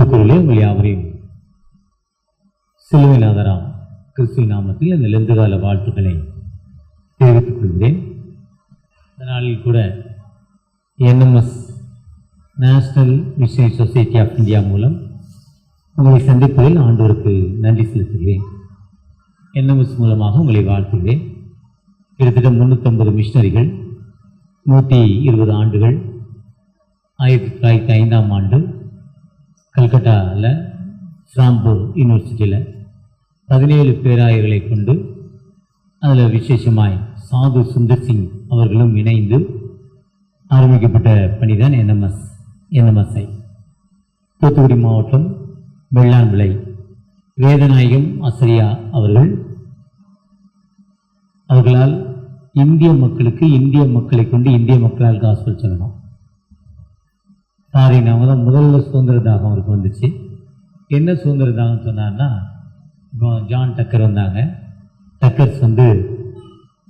கிறிஸ்துக்குள்ளே உங்கள் யாவரையும் சிலுவைநாதராம் கிறிஸ்துவின் நாமத்தில் அந்த லெந்துகால வாழ்த்துக்களை தெரிவித்துக் கொள்கிறேன். இந்த நாளில் கூட NMS national missionary society of India மூலம் உங்களை சந்திப்பதில் ஆண்டவருக்கு நன்றி செலுத்துகிறேன். NMS மூலமாக உங்களை வாழ்த்துகிறேன். கிட்டத்தட்ட 350 மிஷனரிகள், 120 ஆண்டுகள், 1905ஆம் ஆண்டு கல்கட்டாவில் ஸ்ராம்பூர் யூனிவர்சிட்டியில் 17 பேராயர்களை கொண்டு அதில் விசேஷமாய் சாது சுந்தர் சிங் அவர்களும் இணைந்து ஆரம்பிக்கப்பட்ட பணிதான் NMSI. தூத்துக்குடி மாவட்டம் வெள்ளான்விளை வேதநாயகம் ஆசிரியா அவர்களால் இந்திய மக்களுக்கு இந்திய மக்களை கொண்டு இந்திய மக்களால் காஸ்பல் சொல்லணும். நாங்கள் தான் முதல்ல சுதந்திர தாகம் அவருக்கு வந்துச்சு. என்ன சுதந்திர தாகம் சொன்னார்னா, ஜான் டக்கர் வந்தாங்க. டக்கர்ஸ்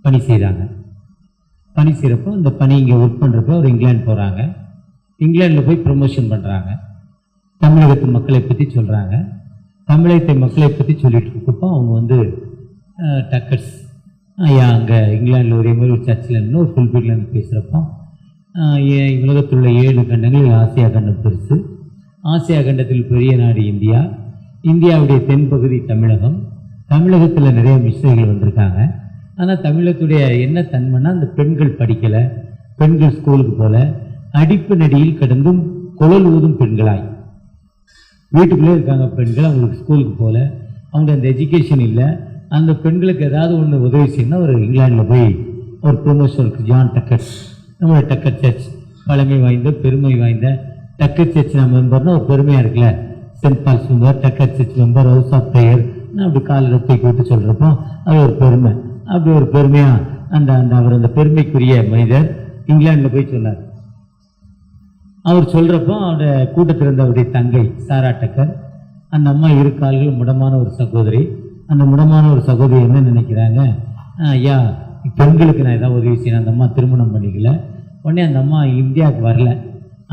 பணி செய்கிறாங்க. பணி செய்கிறப்போ அந்த பணி இங்கே ஒர்க் பண்ணுறப்போ அவர் இங்கிலாந்து போகிறாங்க. இங்கிலாண்டில் போய் ப்ரொமோஷன் பண்ணுறாங்க. தமிழகத்து மக்களை பற்றி சொல்கிறாங்க. தமிழகத்தை மக்களை பற்றி சொல்லிட்டு இருக்கப்போ அவங்க டக்கர்ஸ் ஐயா அங்கே இங்கிலாண்டில் ஒரே மாதிரி ஒரு சர்ச்சில் இருந்து ஒரு புல்பீட்லேருந்து பேசுகிறப்போ, உலகத்தில் உள்ள 7 கண்டங்களில் ஆசியா கண்டம் பெருசு. ஆசியா கண்டத்தில் பெரிய நாடு இந்தியா. இந்தியாவுடைய தென்பகுதி தமிழகம். தமிழகத்தில் நிறைய மிஷனரிகள் வந்திருக்காங்க. ஆனால் தமிழகத்துடைய என்ன தன்மைன்னா, அந்த பெண்கள் படிக்கலை, பெண்கள் ஸ்கூலுக்கு போகல, அடிப்பு நடியில் கடந்தும் குழல் ஊதும் பெண்களாய் வீட்டுக்குள்ளே இருக்காங்க பெண்கள். அவங்களுக்கு ஸ்கூலுக்கு போகல, அவங்களுக்கு அந்த எஜுகேஷன் இல்லை. அந்த பெண்களுக்கு ஏதாவது ஒன்று உதவி செய்யணும்னா ஒரு இங்கிலாண்டில் போய் ஒரு ப்ரொமோஷனுக்கு ஜான் டக்கர், நம்மளோட டக்கர் சர்ச் பழமை வாய்ந்த பெருமை வாய்ந்த டக்கர் சர்ச் நம்ம மெம்பர்னா ஒரு பெருமையாக இருக்குல்ல. Saint Paul's member, Tucker church member, house of prayer, அப்படி காலில் தூக்கி விட்டு சொல்கிறப்போ அது ஒரு பெருமை. அப்படி ஒரு பெருமையாக அவர் அந்த பெருமைக்குரிய மனிதர் இங்கிலாண்டில் போய் சொன்னார். அவர் சொல்கிறப்போ அவருடைய கூட்டத்தில் இருந்த அவருடைய தங்கை சாரா டக்கர், அந்த அம்மா 2 கால்கள் முடமான ஒரு சகோதரி. அந்த முடமான ஒரு சகோதரி என்ன நினைக்கிறாங்க, ஐயா பெண்களுக்கு நான் ஏதாவது உதவி செய்யணும். அந்த அம்மா திருமணம் பண்ணிக்கல. உடனே அந்த அம்மா இந்தியாவுக்கு வரல.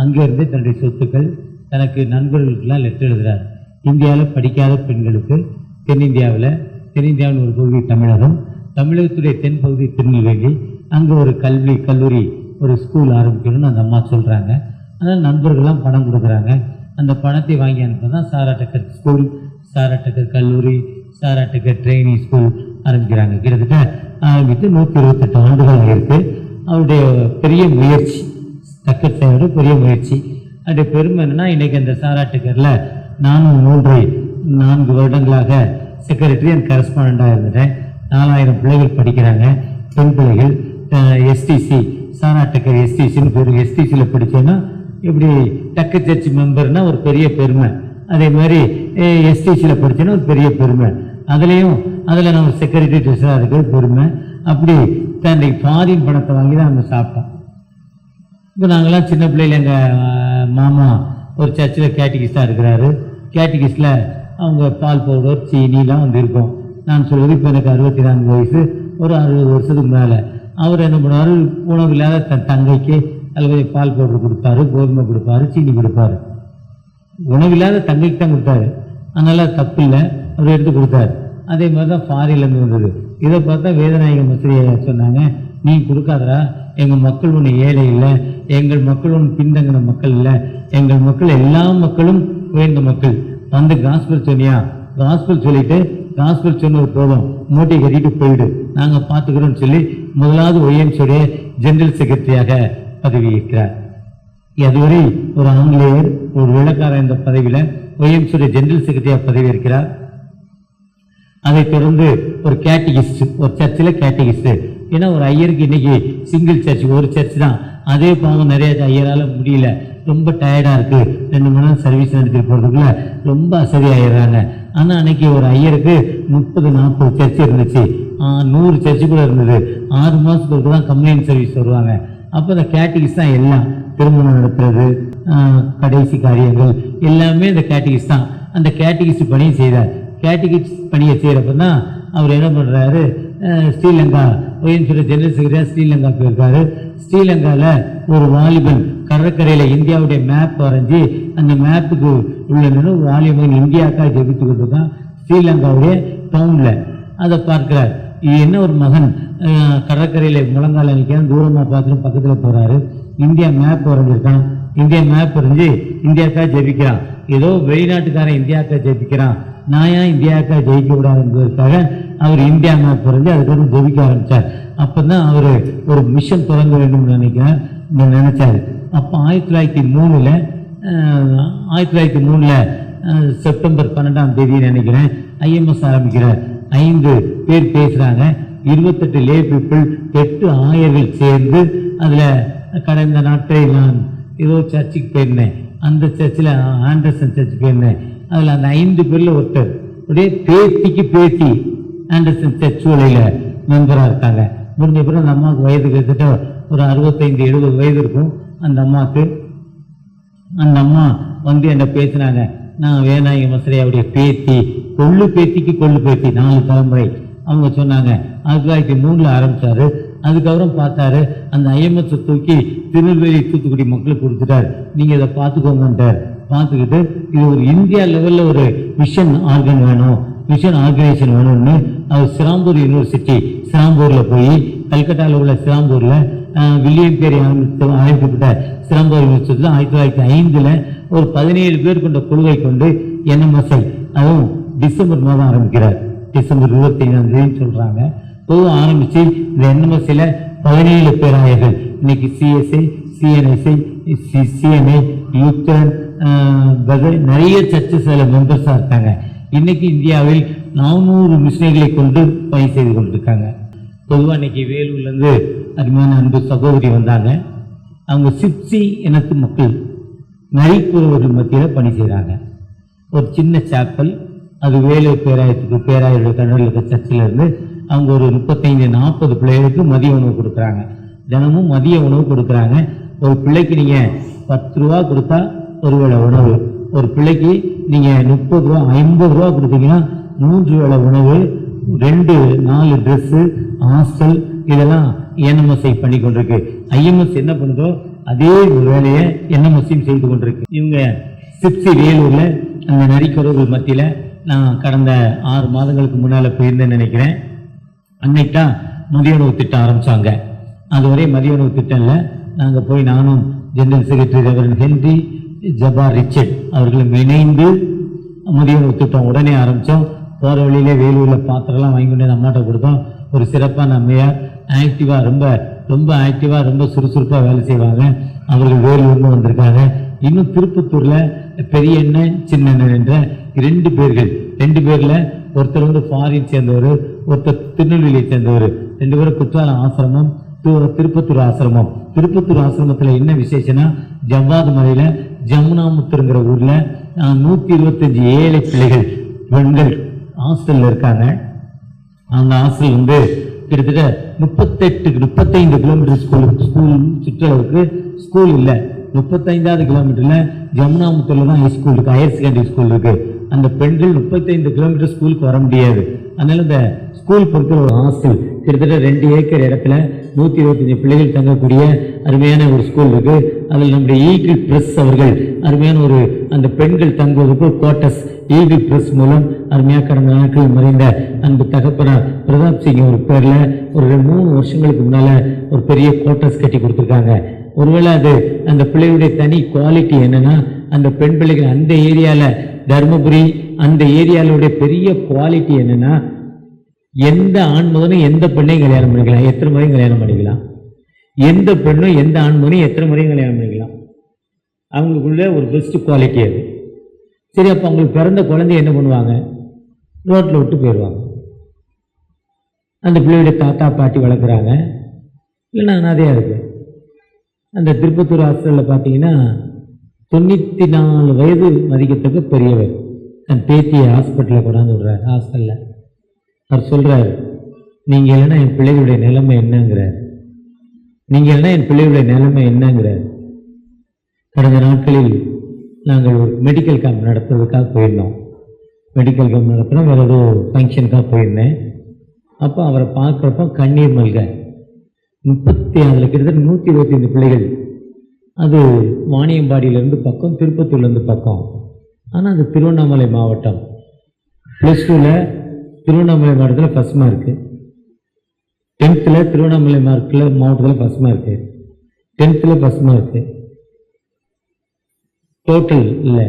அங்கேருந்தே தன்னுடைய சொத்துக்கள் தனக்கு நண்பர்களுக்கெல்லாம் லெட்டர் எழுதுகிறார். இந்தியாவில் படிக்காத பெண்களுக்கு தென்னிந்தியாவில் ஒரு பகுதி தமிழகம், தமிழகத்துடைய தென்பகுதி திருநெல்வேலி, அங்கே ஒரு கல்லூரி ஒரு ஸ்கூல் ஆரம்பிக்கணும்னு அந்த அம்மா சொல்கிறாங்க. அதனால் நண்பர்கள்லாம் பணம் கொடுக்குறாங்க. அந்த பணத்தை வாங்கி அனுப்ப தான் சாரா டக்கர் ஸ்கூல், சாரா டக்கர் கல்லூரி, சாரா டக்கர் ட்ரைனிங் ஸ்கூல் ஆரம்பிக்கிறாங்க. கிட்டத்தட்ட ஆரம்பித்து 128 ஆண்டுகள் ஆகிருக்கு. அவருடைய பெரிய முயற்சி, டக்கர் சாரோட பெரிய முயற்சி. அவருடைய பெருமை என்னென்னா, இன்றைக்கி அந்த சாரா டக்கரில் நானும் 4 வருடங்களாக செக்ரட்டரி அண்ட் கரஸ்பாண்டாக இருந்துட்டேன். 4000 பிள்ளைகள் படிக்கிறாங்க, பெண் பிள்ளைகள். STC சாரா டக்கர் STCன்னு பேர். STCயில் படித்தோன்னா இப்படி டக்கர் சர்ச் மெம்பர்னால் ஒரு பெரிய பெருமை. அதே மாதிரி STCயில் படித்தோன்னா ஒரு பெரிய பெருமை. அதில் நம்ம செக்ரட்டரி ட்ரெஸராக இருக்கிறது பெருமை. அப்படி தன்னைக்கு ஃபாரின் பணத்தை வாங்கி தான் நம்ம சாப்பிட்டோம். இப்போ நாங்கள்லாம் சின்ன பிள்ளையில் எங்கள் மாமா ஒரு சர்ச்சில் கேட்டிகிஸ்டாக இருக்கிறாரு. கேட்டிகிஸ்டில் அவங்க பால் பவுடர் சீனிலாம் இருக்கும். நான் சொல்வது இப்போ எனக்கு 64 வயசு, ஒரு 60 வருஷத்துக்கு மேலே. அவர் என்ன பண்ணுவார், உணவு இல்லாத தன் தங்கைக்கு அல்லது பால் பவுடர் கொடுப்பாரு, கோதுமை கொடுப்பாரு, சீனி கொடுப்பாரு. உணவில்லாத தங்கைக்கு தான் கொடுத்தாரு. அதனால் தப்பு இல்லை, அவர் எடுத்து கொடுத்தாரு. அதே மாதிரி தான் ஃபாரின்லேருந்து வந்தது. இதை பார்த்தா வேதநாயகம் ஆசிரியை சொன்னாங்க, நீ கொடுக்காதரா, எங்கள் மக்கள் ஒன்று ஏழை இல்லை, எங்கள் மக்கள் ஒன்று பின்தங்கின மக்கள் இல்லை, எங்கள் மக்கள் எல்லா மக்களும் உயர்ந்த மக்கள். காஸ்பல் சொன்னியா, காஸ்பல் சொல்லிட்டு காஸ்பல் சொன்னது போதும், மூட்டை கட்டிட்டு போயிடு, நாங்கள் பார்த்துக்கிறோன்னு சொல்லி முதலாவது OMCடைய ஜெனரல் செக்ரட்டரியாக பதவி ஏற்கிறார். அதுவரை ஒரு ஆங்கிலேயர், ஒரு வெள்ளக்காரர் இந்த பதவியில் OMCடைய ஜெனரல் செக்ரட்டரியாக பதவி ஏற்கிறார். அதைத் தொடர்ந்து ஒரு கேட்டிகிஸ்ட், ஒரு சர்ச்சில் கேட்டிகிஸ்ட். ஏன்னா ஒரு ஐயருக்கு இன்னைக்கு சிங்கிள் சர்ச், ஒரு சர்ச் தான். அதே பாவம் நிறைய ஐயரால் முடியல, ரொம்ப டயர்டாக இருக்குது, 2 மணி நேரம் சர்வீஸ் நடத்திட்டு போகிறதுக்குள்ள ரொம்ப அசதியாகிடுறாங்க. ஆனால் அன்னைக்கு ஒரு ஐயருக்கு 30-40 சர்ச் இருந்துச்சு, 100 சர்ச்சு கூட இருந்தது. 6 மாதத்துக்கு தான் கம்ப்ளைண்ட் சர்வீஸ் வருவாங்க. அப்போ அந்த கேட்டிகிஸ்ட் தான் எல்லாம், திருமணம் நடத்துறது, கடைசி காரியங்கள் எல்லாமே இந்த கேட்டிகிஸ்ட் தான். அந்த கேட்டிகிஸ்ட் பணியை செய்தார். கேட்டிகிஸ்ட் பணியை செய்கிறப்ப தான் அவர் என்ன பண்ணுறாரு, ஸ்ரீலங்கா ஒய்னு சொல்லி ஜெனரல் செக்ரட்டரியாக ஸ்ரீலங்கா போயிருக்காரு. ஸ்ரீலங்காவில் ஒரு வாலிபன் கடற்கரையில் இந்தியாவுடைய மேப் வரைஞ்சி அந்த மேப்புக்கு உள்ள வாலிபன் இந்தியாவுக்காக ஜெபித்து கொண்டிருக்கான் ஸ்ரீலங்காவுடைய டவுனில். அதை பார்க்கிறார். இது என்ன ஒரு மகன் கடற்கரையில் முழங்கால நிற்கிறான், தூரமாக பார்த்துட்டு பக்கத்தில் போகிறாரு. இந்தியா மேப் வரைஞ்சிருக்கான். இந்தியா மேப் வரைஞ்சி இந்தியாவுக்காக ஜெபிக்கிறான். ஏதோ வெளிநாட்டுக்காரன் இந்தியாவுக்காக ஜெபிக்கிறான், நான் ஏன் இந்தியாவுக்காக ஜெயிக்க கூடாது என்பதற்காக அவர் இந்தியா மேப் வரைஞ்சி அதுக்கப்புறம் ஜெபிக்க ஆரம்பித்தார். அப்போ தான் அவர் ஒரு மிஷன் தொடங்க வேண்டும்னு நினைச்சார். அப்போ 1903 செப்டம்பர் 12 நினைக்கிறேன் ஐஎம்எஸ் ஆரம்பிக்கிறார். 5 பேர் பேசுகிறாங்க. 28 லே பீப்புள், 8 ஆயர்கள் சேர்ந்து அதில் கடந்த நாட்களில் நான் ஏதோ சர்ச்சுக்கு போயிருந்தேன். அந்த சர்ச்சில் ஆண்டர்சன் சர்ச்சுக்கு போயிருந்தேன். அதில் அந்த 5 பேரில் ஒருத்தர் அப்படியே பேத்தி ஆண்டர்சன் சர்ச் வேலையில் மெம்பராக இருக்காங்க. முடிஞ்ச பிறகு அந்த அம்மாவுக்கு வயது கிட்டத்தட்ட ஒரு 65-70 வயது இருக்கும். அந்த அம்மாவுக்கு அந்த அம்மா வந்து என்ன பேசினாங்க, நான் வேணாங்க மசரையாவுடைய பேத்தி, கொள்ளு பேத்திக்கு கொள்ளு பேத்தி 4 தலைமுறை. அவங்க சொன்னாங்க 1903 ஆரம்பித்தார். அதுக்கப்புறம் பார்த்தாரு அந்த ஐஎம்எஸ் தூக்கி திருநெல்வேலி தூத்துக்குடி மக்களுக்கு கொடுத்துட்டார். நீங்கள் இதை பார்த்துக்கோங்கன்ட்டார். பார்த்துக்கிட்டு இது ஒரு இந்தியா லெவலில் ஒரு மிஷன் ஆர்கனைசேஷன் வேணும்னு அவர் சிராம்பூர் யூனிவர்சிட்டி சிராம்பூரில் போய் கல்கட்டாவில் உள்ள சிராம்பூரில் வில்லியம் பேரி அமைக்கப்பட்ட சிராம்பூர் யூனிவர்சிட்டியில் 1905 ஒரு 17 பேர் கொண்ட குழுவை கொண்டு என்எம்எஸ்ஐ அதுவும் டிசம்பர் மாதம் ஆரம்பிக்கிறார். டிசம்பர் 25 சொல்கிறாங்க. பொதுவாக ஆரம்பித்து இந்த என்எம்எஸ்சியில் 17 பேராயர்கள். இன்னைக்கு சிஎஸ்ஐ, சிஎன்எஸ்ஐ, சிஎன்ஐ, யூத்தன், நிறைய சர்ச்சஸில் மெம்பர்ஸாக இருக்காங்க. இன்னைக்கு இந்தியாவில் 400 மிஷினரிகளை கொண்டு பணி செய்து கொண்டிருக்காங்க. பொதுவாக இன்னைக்கு வேலூர்லேருந்து அருமையான அன்பு சகோதரி வந்தாங்க. அவங்க சிப்சி இனத்து மக்கள் நரிக்குறவர்கள் மத்தியில் பணி செய்கிறாங்க. ஒரு சின்ன சாப்பல், அது வேலூர் பேராயருடைய கண்ணூரில் இருக்க சர்ச்சில் இருந்து அவங்க ஒரு 35-40 பிள்ளைகளுக்கு மதிய உணவு கொடுக்குறாங்க. தினமும் மதிய உணவு கொடுக்குறாங்க. ஒரு பிள்ளைக்கு நீங்கள் 10 ரூபா கொடுத்தா ஒரு வேளை உணவு, ஒரு பிள்ளைக்கு நீங்கள் 30 ரூபா 50 ரூபா கொடுத்தீங்கன்னா 3 வேளை உணவு, 2-4 ட்ரெஸ்ஸு, ஹாஸ்டல், இதெல்லாம் என்எம்எஸ்ஐ பண்ணி கொண்டிருக்கு. ஐஎம்எஸ் என்ன பண்ணுதோ அதே வேலையை என்எம்எஸ்ஸையும் செய்து கொண்டிருக்கு. இவங்க சிப்சி வேலூரில் அந்த நரிக்குறவர்கள் மத்தியில் நான் கடந்த 6 மாதங்களுக்கு முன்னால் போயிருந்தேன்னு நினைக்கிறேன். அன்னைக்கு தான் மதிய உணவு திட்டம் ஆரம்பித்தாங்க. அதுவரை மதிய உணவு திட்டம் இல்லை. நாங்கள் போய் நானும் general secretary reverend Henry Jabbar Richard அவர்களும் இணைந்து மதிய உணவு திட்டம் உடனே ஆரம்பித்தோம். போகிற வழியிலே வேலூரில் பாத்திரம்லாம் வாங்கி கொண்டு அம்மாட்ட கொடுத்தோம். ஒரு சிறப்பான அம்மையார், ஆக்டிவாக ரொம்ப ஆக்டிவாக ரொம்ப சுறுசுறுப்பாக வேலை செய்வாங்க. அவர்கள் வேலூர்னு வந்திருக்காங்க. இன்னும் திருப்பத்தூரில் பெரிய எண்ணெய் சின்ன எண்ணெய் என்ற 2 பேர்கள், 2 பேரில் ஒருத்தர் வந்து ஃபாரின் சேர்ந்தவர், ஒருத்தர் திருநெல்வேலியை சேர்ந்தவர். 2 பேரும் குற்றாலம் ஆசிரமம், திருப்பத்தூர் ஆசிரமம். திருப்பத்தூர் ஆசிரமத்தில் என்ன விசேஷம்னா ஜவ்வாது மலையில் ஜமுனாமுத்தருங்கிற ஊரில் 125 ஏழை பிள்ளைகள் பெண்கள் ஹாஸ்டலில் இருக்காங்க. அந்த ஹாஸ்டல் வந்து கிட்டத்தட்ட 35 கிலோமீட்டர் ஸ்கூல் சுற்றளவுக்கு ஸ்கூல் இல்லை. 35வது கிலோமீட்டரில் ஜமுனாமுத்தூரில் தான் ஹைஸ்கூல் இருக்குது, ஹையர் செகண்டரி ஸ்கூல் இருக்குது. அந்த பெண்கள் 35 கிலோமீட்டர் ஸ்கூலுக்கு வர முடியாது. அதனால் இந்த ஸ்கூல் பொறுத்த ஒரு ஹாஸ்டல் கிட்டத்தட்ட 2 ஏக்கர் இடத்துல 125 பிள்ளைகள் தங்கக்கூடிய அருமையான ஒரு ஸ்கூல் இருக்குது. அதில் நம்முடைய ஈகிள் பிரஸ் அவர்கள் அருமையான ஒரு அந்த பெண்கள் தங்குவதற்கு குவார்ட்டர்ஸ் ஈகிள் பிரஸ் மூலம் அருமையாக கடந்த நாட்களில் மறைந்த அன்பு தகப்பனார் பிரதாப் சிங் ஒரு பேரில் ஒரு 3 வருஷங்களுக்கு முன்னால் ஒரு பெரிய குவார்ட்டர்ஸ் கட்டி கொடுத்துருக்காங்க. ஒருவேளை அது அந்த பிள்ளைகளுடைய தனி குவாலிட்டி என்னன்னா, அந்த பெண் பிள்ளைகள் அந்த ஏரியாவில் தருமபுரி அந்த ஏரியாவுடைய பெரிய குவாலிட்டி என்னன்னா, எந்த ஆண் மகனும் எந்த பெண்ணையும் கல்யாணம் பண்ணிக்கலாம், எத்தனை முறையும் கல்யாணம் பண்ணிக்கலாம். எந்த பெண்ணும் எந்த ஆண் மகனும் எத்தனை முறையும் கல்யாணம் பண்ணிக்கலாம். அவங்களுக்குள்ள ஒரு பெஸ்ட் குவாலிட்டி அது. சரி, அப்போ அவங்களுக்கு பிறந்த குழந்தைய என்ன பண்ணுவாங்க, ரோட்டில் விட்டு போயிடுவாங்க. அந்த பிள்ளையுடைய தாத்தா பாட்டி வளர்க்குறாங்க, இல்லைன்னா அனாதையாக இருக்குது. அந்த திருப்பத்தூர் ஹாஸ்டலில் பார்த்தீங்கன்னா 94 வயது மதிக்கத்தக்க பெரியவர் தன் பேத்தியை ஹாஸ்பிட்டலில் கொண்டாந்து விடுறார். ஹாஸ்டலில் அவர் சொல்கிறார், நீங்கள் இல்லைன்னா என் பிள்ளைகளுடைய நிலைமை என்னங்கிறார். நீங்கள் இல்லைன்னா என் பிள்ளைகளுடைய நிலைமை என்னங்கிறார். கடந்த நாட்களில் நாங்கள் ஒரு மெடிக்கல் கேம்ப் நடத்துறதுக்காக போயிருந்தோம். மெடிக்கல் கேம்ப் நடத்தினா வேறு ஏதோ ஃபங்க்ஷனுக்காக போயிருந்தேன். அப்போ அவரை பார்க்குறப்ப கண்ணீர் மல்க 36 கிட்டத்தட்ட 125 பிள்ளைகள். அது வாணியம்பாடியிலேருந்து பக்கம், திருப்பத்தூர்லேருந்து பக்கம். ஆனால் அது திருவண்ணாமலை மாவட்டம். +2ல் திருவண்ணாமலை மாவட்டத்தில் ஃபஸ்ட் மார்க்கு, 10th திருவண்ணாமலை மாவட்டத்தில் first mark, 10th first mark. Total இல்லை,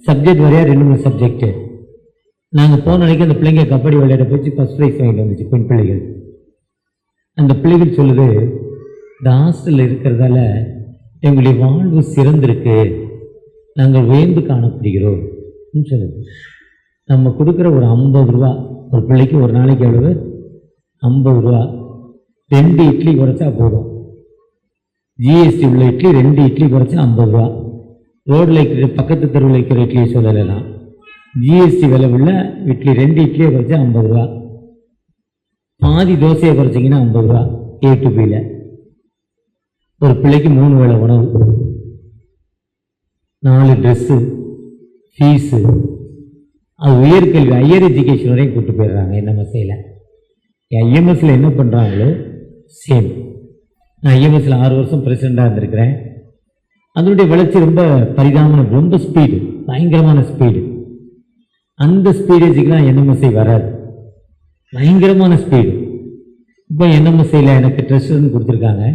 சப்ஜெக்ட் வரையா 2-3 சப்ஜெக்டு. நாங்கள் போன அன்றைக்கி அந்த பிள்ளைங்க கபடி விளையாட போச்சு, ஃபஸ்ட் ப்ரைஸ் வாங்கிட்டு வந்துச்சு பெண் பிள்ளைகள். அந்த பிள்ளைகள் சொல்லுது, இந்த ஹாஸ்டலில் இருக்கிறதால எங்களுடைய வாழ்வு சிறந்திருக்கு, நாங்கள் உயர்ந்து காணப்படுகிறோம் சொல்லுது. நம்ம கொடுக்குற ஒரு 50 ரூபா ஒரு பிள்ளைக்கு ஒரு நாளைக்கு எவ்வளவு? 50 ரூபா. 2 இட்லி குறைச்சா போதும். ஜிஎஸ்டி உள்ள இட்லி 2 இட்லி குறைச்சா 50 ரூபா. ரோடில் இருக்கிற பக்கத்து தெருவில் இருக்கிற இட்லியை சொல்லலாம். ஜிஎஸ்டி விலை உள்ள இட்லி 2 இட்லியை குறைச்சா 50 ரூபா. பாதி தோசையை குறைச்சிங்கன்னா 50 ரூபா. A to Bல ஒரு பிள்ளைக்கு 3 வேளை உணவு, 4 ட்ரெஸ்ஸு, ஃபீஸு. அது உயர்கல்வி ஹையர் எஜுகேஷன் வரையும் கூப்பிட்டு போயிடுறாங்க. NMSல IMSல என்ன பண்ணுறாங்களோ சேம். நான் IMSல 6 வருஷம் பிரசிடெண்ட்டாக இருந்திருக்கிறேன். அதனுடைய வளர்ச்சி ரொம்ப பரிதாபமான, ரொம்ப ஸ்பீடு, பயங்கரமான ஸ்பீடு. அந்த ஸ்பீடேஜுக்கெலாம் NMSI வராது, பயங்கரமான ஸ்பீடு. இப்போ NMSIயில் எனக்கு ட்ரெஸ்டர்னு கொடுத்துருக்காங்க.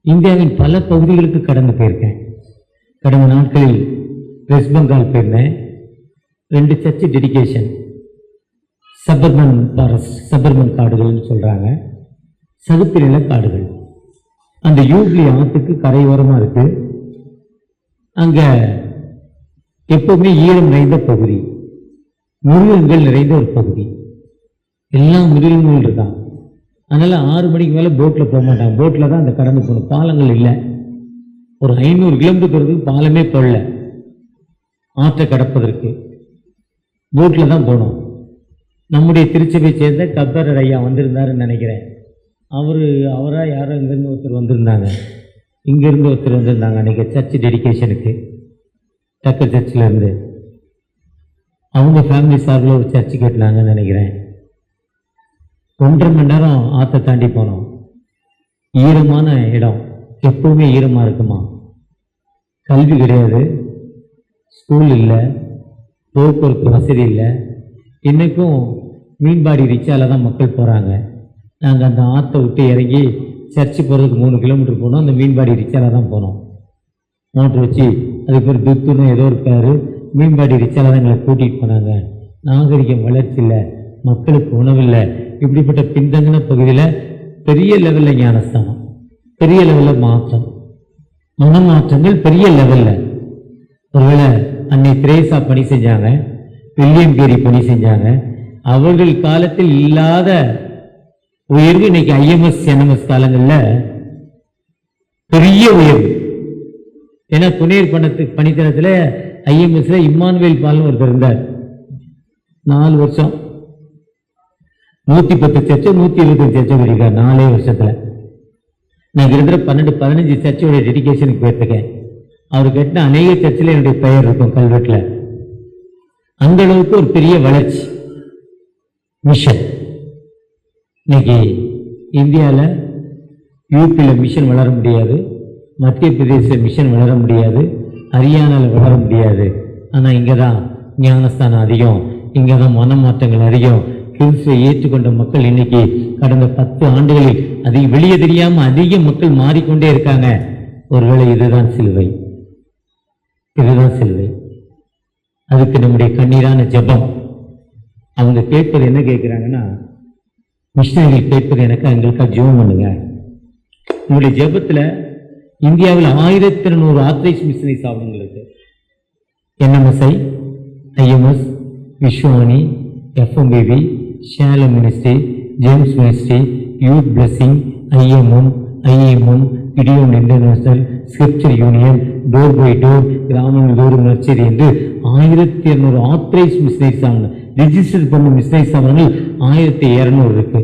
இந்தியாவின் பல பகுதிகளுக்கு கடந்து போயிருக்கேன். கடந்த நாட்களில் வெஸ்ட் பெங்கால் போயிருந்தேன். 2 சர்ச்சு டெடிகேஷன், சபர்மன் ஃபாரஸ்ட், சபர்மன் காடுகள்னு சொல்கிறாங்க, சதுப்பு நில காடுகள். அந்த யூப்ளி ஆற்றுக்கு கரையோரமாக இருக்குது. அங்கே எப்போவுமே ஈரம் நிறைந்த பகுதி, மிருகங்கள் நிறைந்த ஒரு பகுதி. எல்லா மிருகங்களும் இருக்காங்க. அதனால் 6 மணிக்கு மேலே போட்டில் போக மாட்டாங்க. போட்டில் தான் அந்த கடந்து போகணும். பாலங்கள் இல்லை. ஒரு 500 கிலோமீட்டர் தூரத்துக்கு பாலமே போடல. ஆற்றை கடப்பதற்கு போட்டில் தான் போனோம். நம்முடைய திருச்சபையை சேர்ந்த கத்தர் ஐயா வந்திருந்தாருன்னு நினைக்கிறேன். அவராக யாரோ இங்கேருந்து ஒருத்தர் வந்திருந்தாங்க. இங்கேருந்து ஒருத்தர் வந்திருந்தாங்க அன்றைக்கி சர்ச் டெடிகேஷனுக்கு, டக்கர் சர்ச்சிலேருந்து. அவங்க ஃபேமிலி சார்பில் ஒரு சர்ச்சு கட்டினாங்கன்னு நினைக்கிறேன். 1.5 மணி நேரம் ஆற்றை தாண்டி போனோம். ஈரமான இடம், எப்பவுமே ஈரமாக இருக்குமா. கல்வி கிடையாது, ஸ்கூல் இல்லை, போக்குவரத்து வசதி இல்லை. இன்றைக்கும் மீன்பாடி ரிக்ஷாவில் தான் மக்கள் போகிறாங்க. நாங்கள் அந்த ஆற்றை விட்டு இறங்கி சர்ச்சு போகிறதுக்கு 3 கிலோமீட்டர் போனோம். அந்த மீன்பாடி ரிக்ஷாவில் தான் போனோம். மோட்ரு வச்சு, அதுக்கு பேர் துத்துன்னு ஏதோ இருக்காரு, மீன்பாடி ரிக்ஷாவில் தான் எங்களை கூட்டிகிட்டு போனாங்க. நாகரிகம் வளர்ச்சி இல்லை, மக்களுக்கு உணவில்லை. இப்படிப்பட்ட பின்தங்கின பகுதியில் பெரிய லெவலில் ஞானஸ்தானம், பெரிய லெவலில் மாற்றம், மனமாற்றங்கள் பெரிய லெவலில். ஒருவேளை அன்னை திரேசா பணி செஞ்சாங்க, வில்லியம் கேரி பணி செஞ்சாங்க. அவர்கள் காலத்தில் இல்லாத உயர்வு இன்னைக்கு IMS NMS காலங்களில் பெரிய உயர்வு. ஏன்னா புனேர் பணித்தனத்தில் IMSல இம்மானுவேல் பால்னு ஒருத்தர் இருந்தார். 4 வருஷம் 110 சர்ச்சை 125 சர்ச்சை பண்ணியிருக்கார் 4 வருஷத்தில். நான் கிட்டத்தட்ட 12-15 சர்ச்சோடைய டெடிகேஷனுக்கு போயிருக்கேன். அவர் கேட்டால் அநேக சர்ச்சில் என்னுடைய பெயர் இருக்கும் கல்வெட்டில். அந்த அளவுக்கு ஒரு பெரிய வளர்ச்சி மிஷன். இன்னைக்கு இந்தியாவில் யூபியில் மிஷன் வளர முடியாது, மத்திய பிரதேச மிஷன் வளர முடியாது, ஹரியானாவில் வளர முடியாது. ஆனால் இங்கே தான் ஞானஸ்தானம் அதிகம், இங்கே தான் மனமாற்றங்கள் அதிகம். கிறிஸ்துவை ஏற்றுக்கொண்ட மக்கள் இன்னைக்கு கடந்த 10 ஆண்டுகளில் வெளியே தெரியாமல் அதிக மக்கள் மாறிக்கொண்டே இருக்காங்க. ஒருவேளை இதுதான் சிலுவை, இதுதான் சிலுவை. அதுக்கு நம்முடைய கண்ணீரான ஜெபம். அவங்க கேட்பது என்ன கேட்குறாங்கன்னா, மிஷனரிகள் கேட்பது எங்களுக்காக ஜெபம் பண்ணுங்க. உங்களுடைய ஜெபத்தில் இந்தியாவில் 1200 ஆத்தரைஸ் மிஷனரி ஸ்தாபனங்கள் இருக்கு. NMSI, IMS, Viswani, FMBB, Shalom ministry, James ministry, youth blessing, IMM, Gideon International, Scripture Union, door by door, கிராமங்கள் தோறும் நர்சரி என்று 1200 ஆத்தரைஸ் மிஷனரி ஸ்தாபனங்கள், ரிஜிஸ்டர் பண்ண மிஷனரி ஸ்தாபனங்கள் 1200 இருக்கு.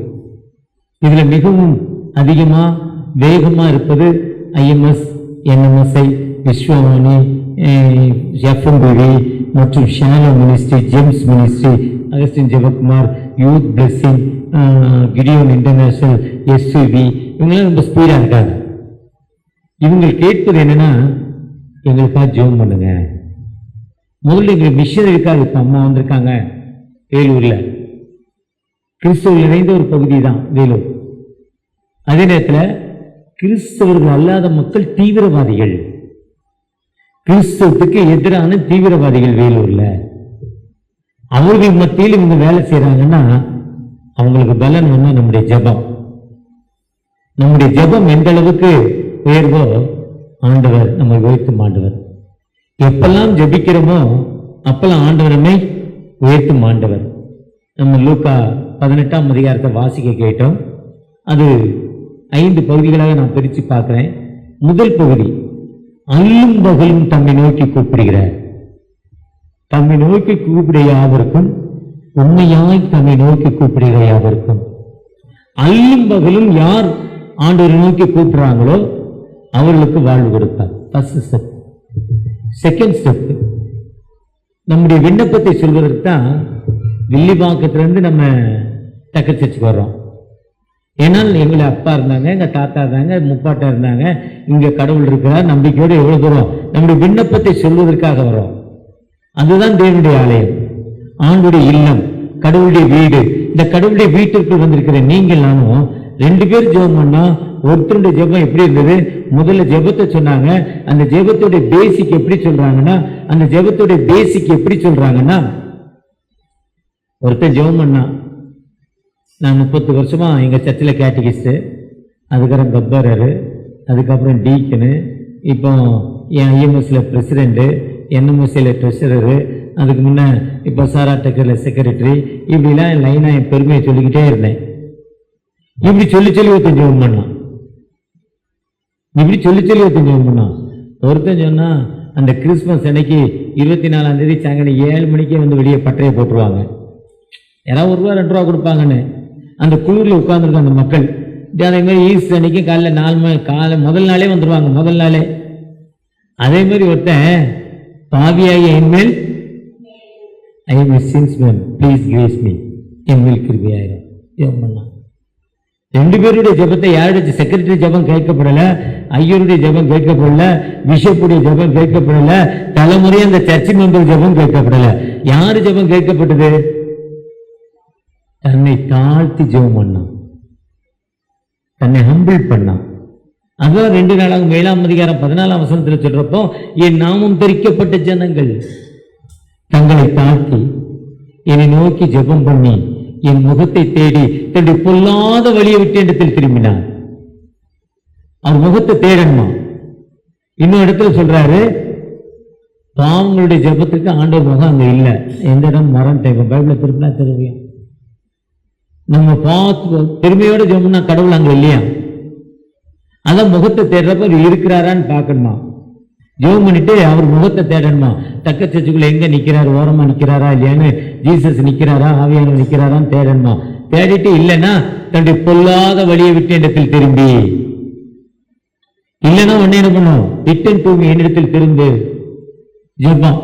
இதில் மிகவும் அதிகமாக வேகமாக இருப்பது IMS, NMSI, விஸ்வவாணி, FMBB, மற்றும் Shalom ministry, James ministry, Augustine Jebakumar, youth blessing, Gideon International, எஸ்விவி, இவங்களாம் ரொம்ப ஸ்பீடாக இருக்காங்க. இவங்க கேட்பது என்னன்னா, எங்களுக்காக ஜெபம் பண்ணுங்க. முதல்ல எங்களுக்கு மிஷனரிக்காக இப்போ அம்மா வந்திருக்காங்க வேலூர்ல. கிறிஸ்தவர்கள் நிறைந்த ஒரு பகுதி தான் வேலூர். அதே நேரத்தில் கிறிஸ்தவர்கள் அல்லாத மக்கள் தீவிரவாதிகள், கிறிஸ்தவத்துக்கு எதிரான தீவிரவாதிகள் வேலூர்ல. அவர்கள் மத்தியில் இவங்க வேலை செய்யறாங்கன்னா அவங்களுக்கு பலன் வந்து நம்முடைய ஜெபம். நம்முடைய ஜெபம் எந்த அளவுக்கு உயர்வோ ஆண்டவர் நம்மை உயர்த்தும் ஆண்டவர். எப்பெல்லாம் ஜெபிக்கிறோமோ அப்பெல்லாம் ஆண்டவர் நம்மை உயர்த்தும் ஆண்டவர். நம்ம லூக்கா 18ஆம் அதிகாரத்தை வாசிக்க கேட்டோம். அது 5 பகுதிகளாக நான் பிரித்து பார்க்கிறேன். முதல் பகுதி, அல்லும் பகலும் தம்மை நோக்கி கூப்பிடுகிறார். தம்மை நோக்கி கூப்பிட யாவருக்கும், உண்மையாய் தம்மை நோக்கி கூப்பிடுகிற யாவருக்கும். அல்லும் பகலும் யார் ஆண்டவரை நோக்கி கூப்பிடுறாங்களோ அவர்களுக்கு வாழ்வு கொடுப்பார். First step. செகண்ட் ஸ்டெப், நம்முடைய விண்ணப்பத்தை சொல்வதற்கு தான் வில்லிவாக்கத்திலிருந்து நம்ம தக்கர் சர்ச்சுக்கு வர்றோம். ஏன்னா எங்களை அப்பா இருந்தாங்க, எங்க தாத்தா இருந்தாங்க, முப்பாட்டா இருந்தாங்க, இங்க கடவுள் இருக்கிறார் நம்பிக்கையோடு எவ்வளவு தூரம் நம்முடைய விண்ணப்பத்தை சொல்வதற்காக வரோம். அதுதான் தேவனுடைய ஆலயம், ஆண்டுடைய இல்லம், கடவுளுடைய வீடு. இந்த கடவுளுடைய வீட்டிற்குள் வந்திருக்கிற நீங்கள் நானும் 2 பேர் ஜெபம் பண்ணா ஒருத்தருடைய ஜெபம் எப்படி இருந்தது? முதல்ல ஜெபத்தை சொன்னாங்க. அந்த ஜெபத்துடைய பேசிக் எப்படி சொல்றாங்கன்னா, அந்த ஜெபத்துடைய பேசிக் எப்படி சொல்றாங்கன்னா, ஒருத்தர் ஜெபம் பண்ணா, நான் 30 வருஷமா எங்க சர்ச்சில் கேட்டகிஸ்ட், அதுக்கப்புறம் கப்பரரு, அதுக்கப்புறம் டீக்கனு, இப்போ என் ஐஎம்எஸ்ல பிரசிடென்ட், என்எம்எஸ்சியில் ட்ரெஷரரு, அதுக்கு முன்ன இப்போ சாரா டெக்கரில் செக்ரட்டரி, இப்படிலாம் லைனா என் பெருமையை சொல்லிக்கிட்டே இருந்தேன். இப்படி சொல்லி ஒருத்தன் ஜெபம் பண்ணான். இப்படி சொல்லி ஒருத்தன் ஜெபம் பண்ணான். ஒருத்தன் சொன்னா, அந்த கிறிஸ்துமஸ் அன்னைக்கு 24ஆம் தேதி சாயங்காலம் 7 மணிக்கே வந்து வெளியே பட்டறையை போட்டுருவாங்க, யாராவது ₹1 ₹2 கொடுப்பாங்கன்னு. அந்த குளிரில் உட்கார்ந்துருக்க அந்த மக்கள் அதே மாதிரி ஈஸ்டர் அன்னைக்கு காலைல 4 மணி முதல் நாளே வந்துடுவாங்க, முதல் நாளே. அதே மாதிரி ஒருத்தன், பாவியாகிய என்மேல் I am since man please grace me, என்மேல் கிருபையாயிரும் ஜெபம் பண்ணான். 2 பேருடைய ஜெபத்தை யாருடைய செக்ரட்டரி ஜெபம் கேட்கப்படல, ஐயருடைய ஜெபம் கேட்கப்படல, பிஷப்புடைய ஜெபம் கேட்கப்படல, தலைமுறை அந்த சர்ச் மெம்பர் ஜெபம் கேட்கப்படல. யாரு ஜெபம் கேட்கப்பட்டது? தன்னை தாழ்த்தி ஜெபம் பண்ணான், தன்னை ஹம்பிள் பண்ணான். அதான் 2 நாளாக 7ஆம் அதிகாரம் 14ஆம் வசனத்தில் சொல்றப்போ, என் நாமம் தெரிக்கப்பட்ட ஜனங்கள் தங்களை தாழ்த்தி என்னை நோக்கி ஜெபம் பண்ணி என் முகத்தை தேடி தன்னுடைய பொல்லாத வழியை விட்டு இடத்தில் திரும்பினார். அவர் முகத்தை தேடணுமா? இன்னொரு இடத்துல சொல்றாரு, பாவங்களுடைய ஜெபத்துக்கு ஆண்டவர் முகம் அங்க இல்லை. எந்த இடம் மரம் தேவை, பைபிளை திரும்பினா திரும்பியும் நம்ம பார்த்து பெருமையோட ஜெபம்னா கடவுள் அங்க இல்லையா? அதான் முகத்தை தேடுறப்ப அவர் இருக்கிறாரான்னு பார்க்கணுமா? ஜெபம் பண்ணிட்டு அவர் முகத்தை தேடணுமா? தக்க சர்ச்சுக்குள்ள எங்க நிக்கிறாரு, ஓரமா நிக்கிறாரா இல்லையான்னு, ஜீசஸ் நிக்கிறாரா, ஆவியானவர் நிக்கிறாரான்னு தேடணுமா? தேடிட்டு இல்லைன்னா தன்னுடைய பொல்லாத வழியை விட்டு இடத்தில் திரும்பி, இல்லைன்னா உடனே என்ன பண்ணும்? ரிட்டன் டு மீ, என்னிடத்தில் திரும்பு. ஜெபம்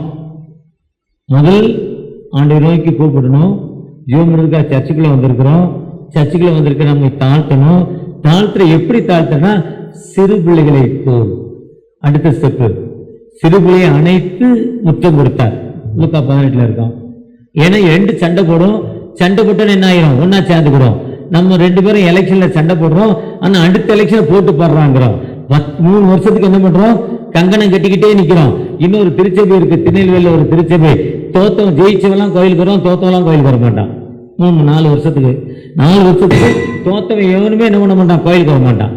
முதல் ஆண்டவரை நோக்கி கூப்பிடணும். ஜெபம் இருக்கா? சர்ச்சுக்குள்ள வந்திருக்கிறோம், சர்ச்சுக்குள்ள வந்திருக்க நம்மை தாழ்த்தணும். தாழ்த்துற எப்படி தாழ்த்தனா? சிறு பிள்ளைகளை போல். அடுத்த ஸ்டெப்பு, சிறு பிள்ளையை அணைத்து முத்தம் கொடுத்தார். லூக்கா 18 இருக்கோம். ஏன்னா 2 சண்டை போடும், சண்டை போட்டோன்னு என்ன ஆயிரும்? ஒன்னா சேர்ந்துக்கிறோம். நம்ம 2 பேரும் எலெக்ஷன்ல சண்டை போடுறோம், ஆனா அடுத்த எலெக்ஷன் போட்டு போடுறாங்கிறோம். 3 வருஷத்துக்கு என்ன பண்றோம்? கங்கணம் கட்டிக்கிட்டே நிக்கிறோம். இன்னொரு திருச்சபை இருக்கு, திருநெல்வேலியில் ஒரு திருச்சபை. தோத்தவன் ஜெயிச்சவெல்லாம் கோயிலுக்கு வரும், தோத்தவெல்லாம் கோயிலுக்கு வர மாட்டான். 4 வருஷத்துக்கு தோத்தவன் எவனுமே என்ன பண்ண மாட்டான்? கோயிலுக்கு வர மாட்டான்.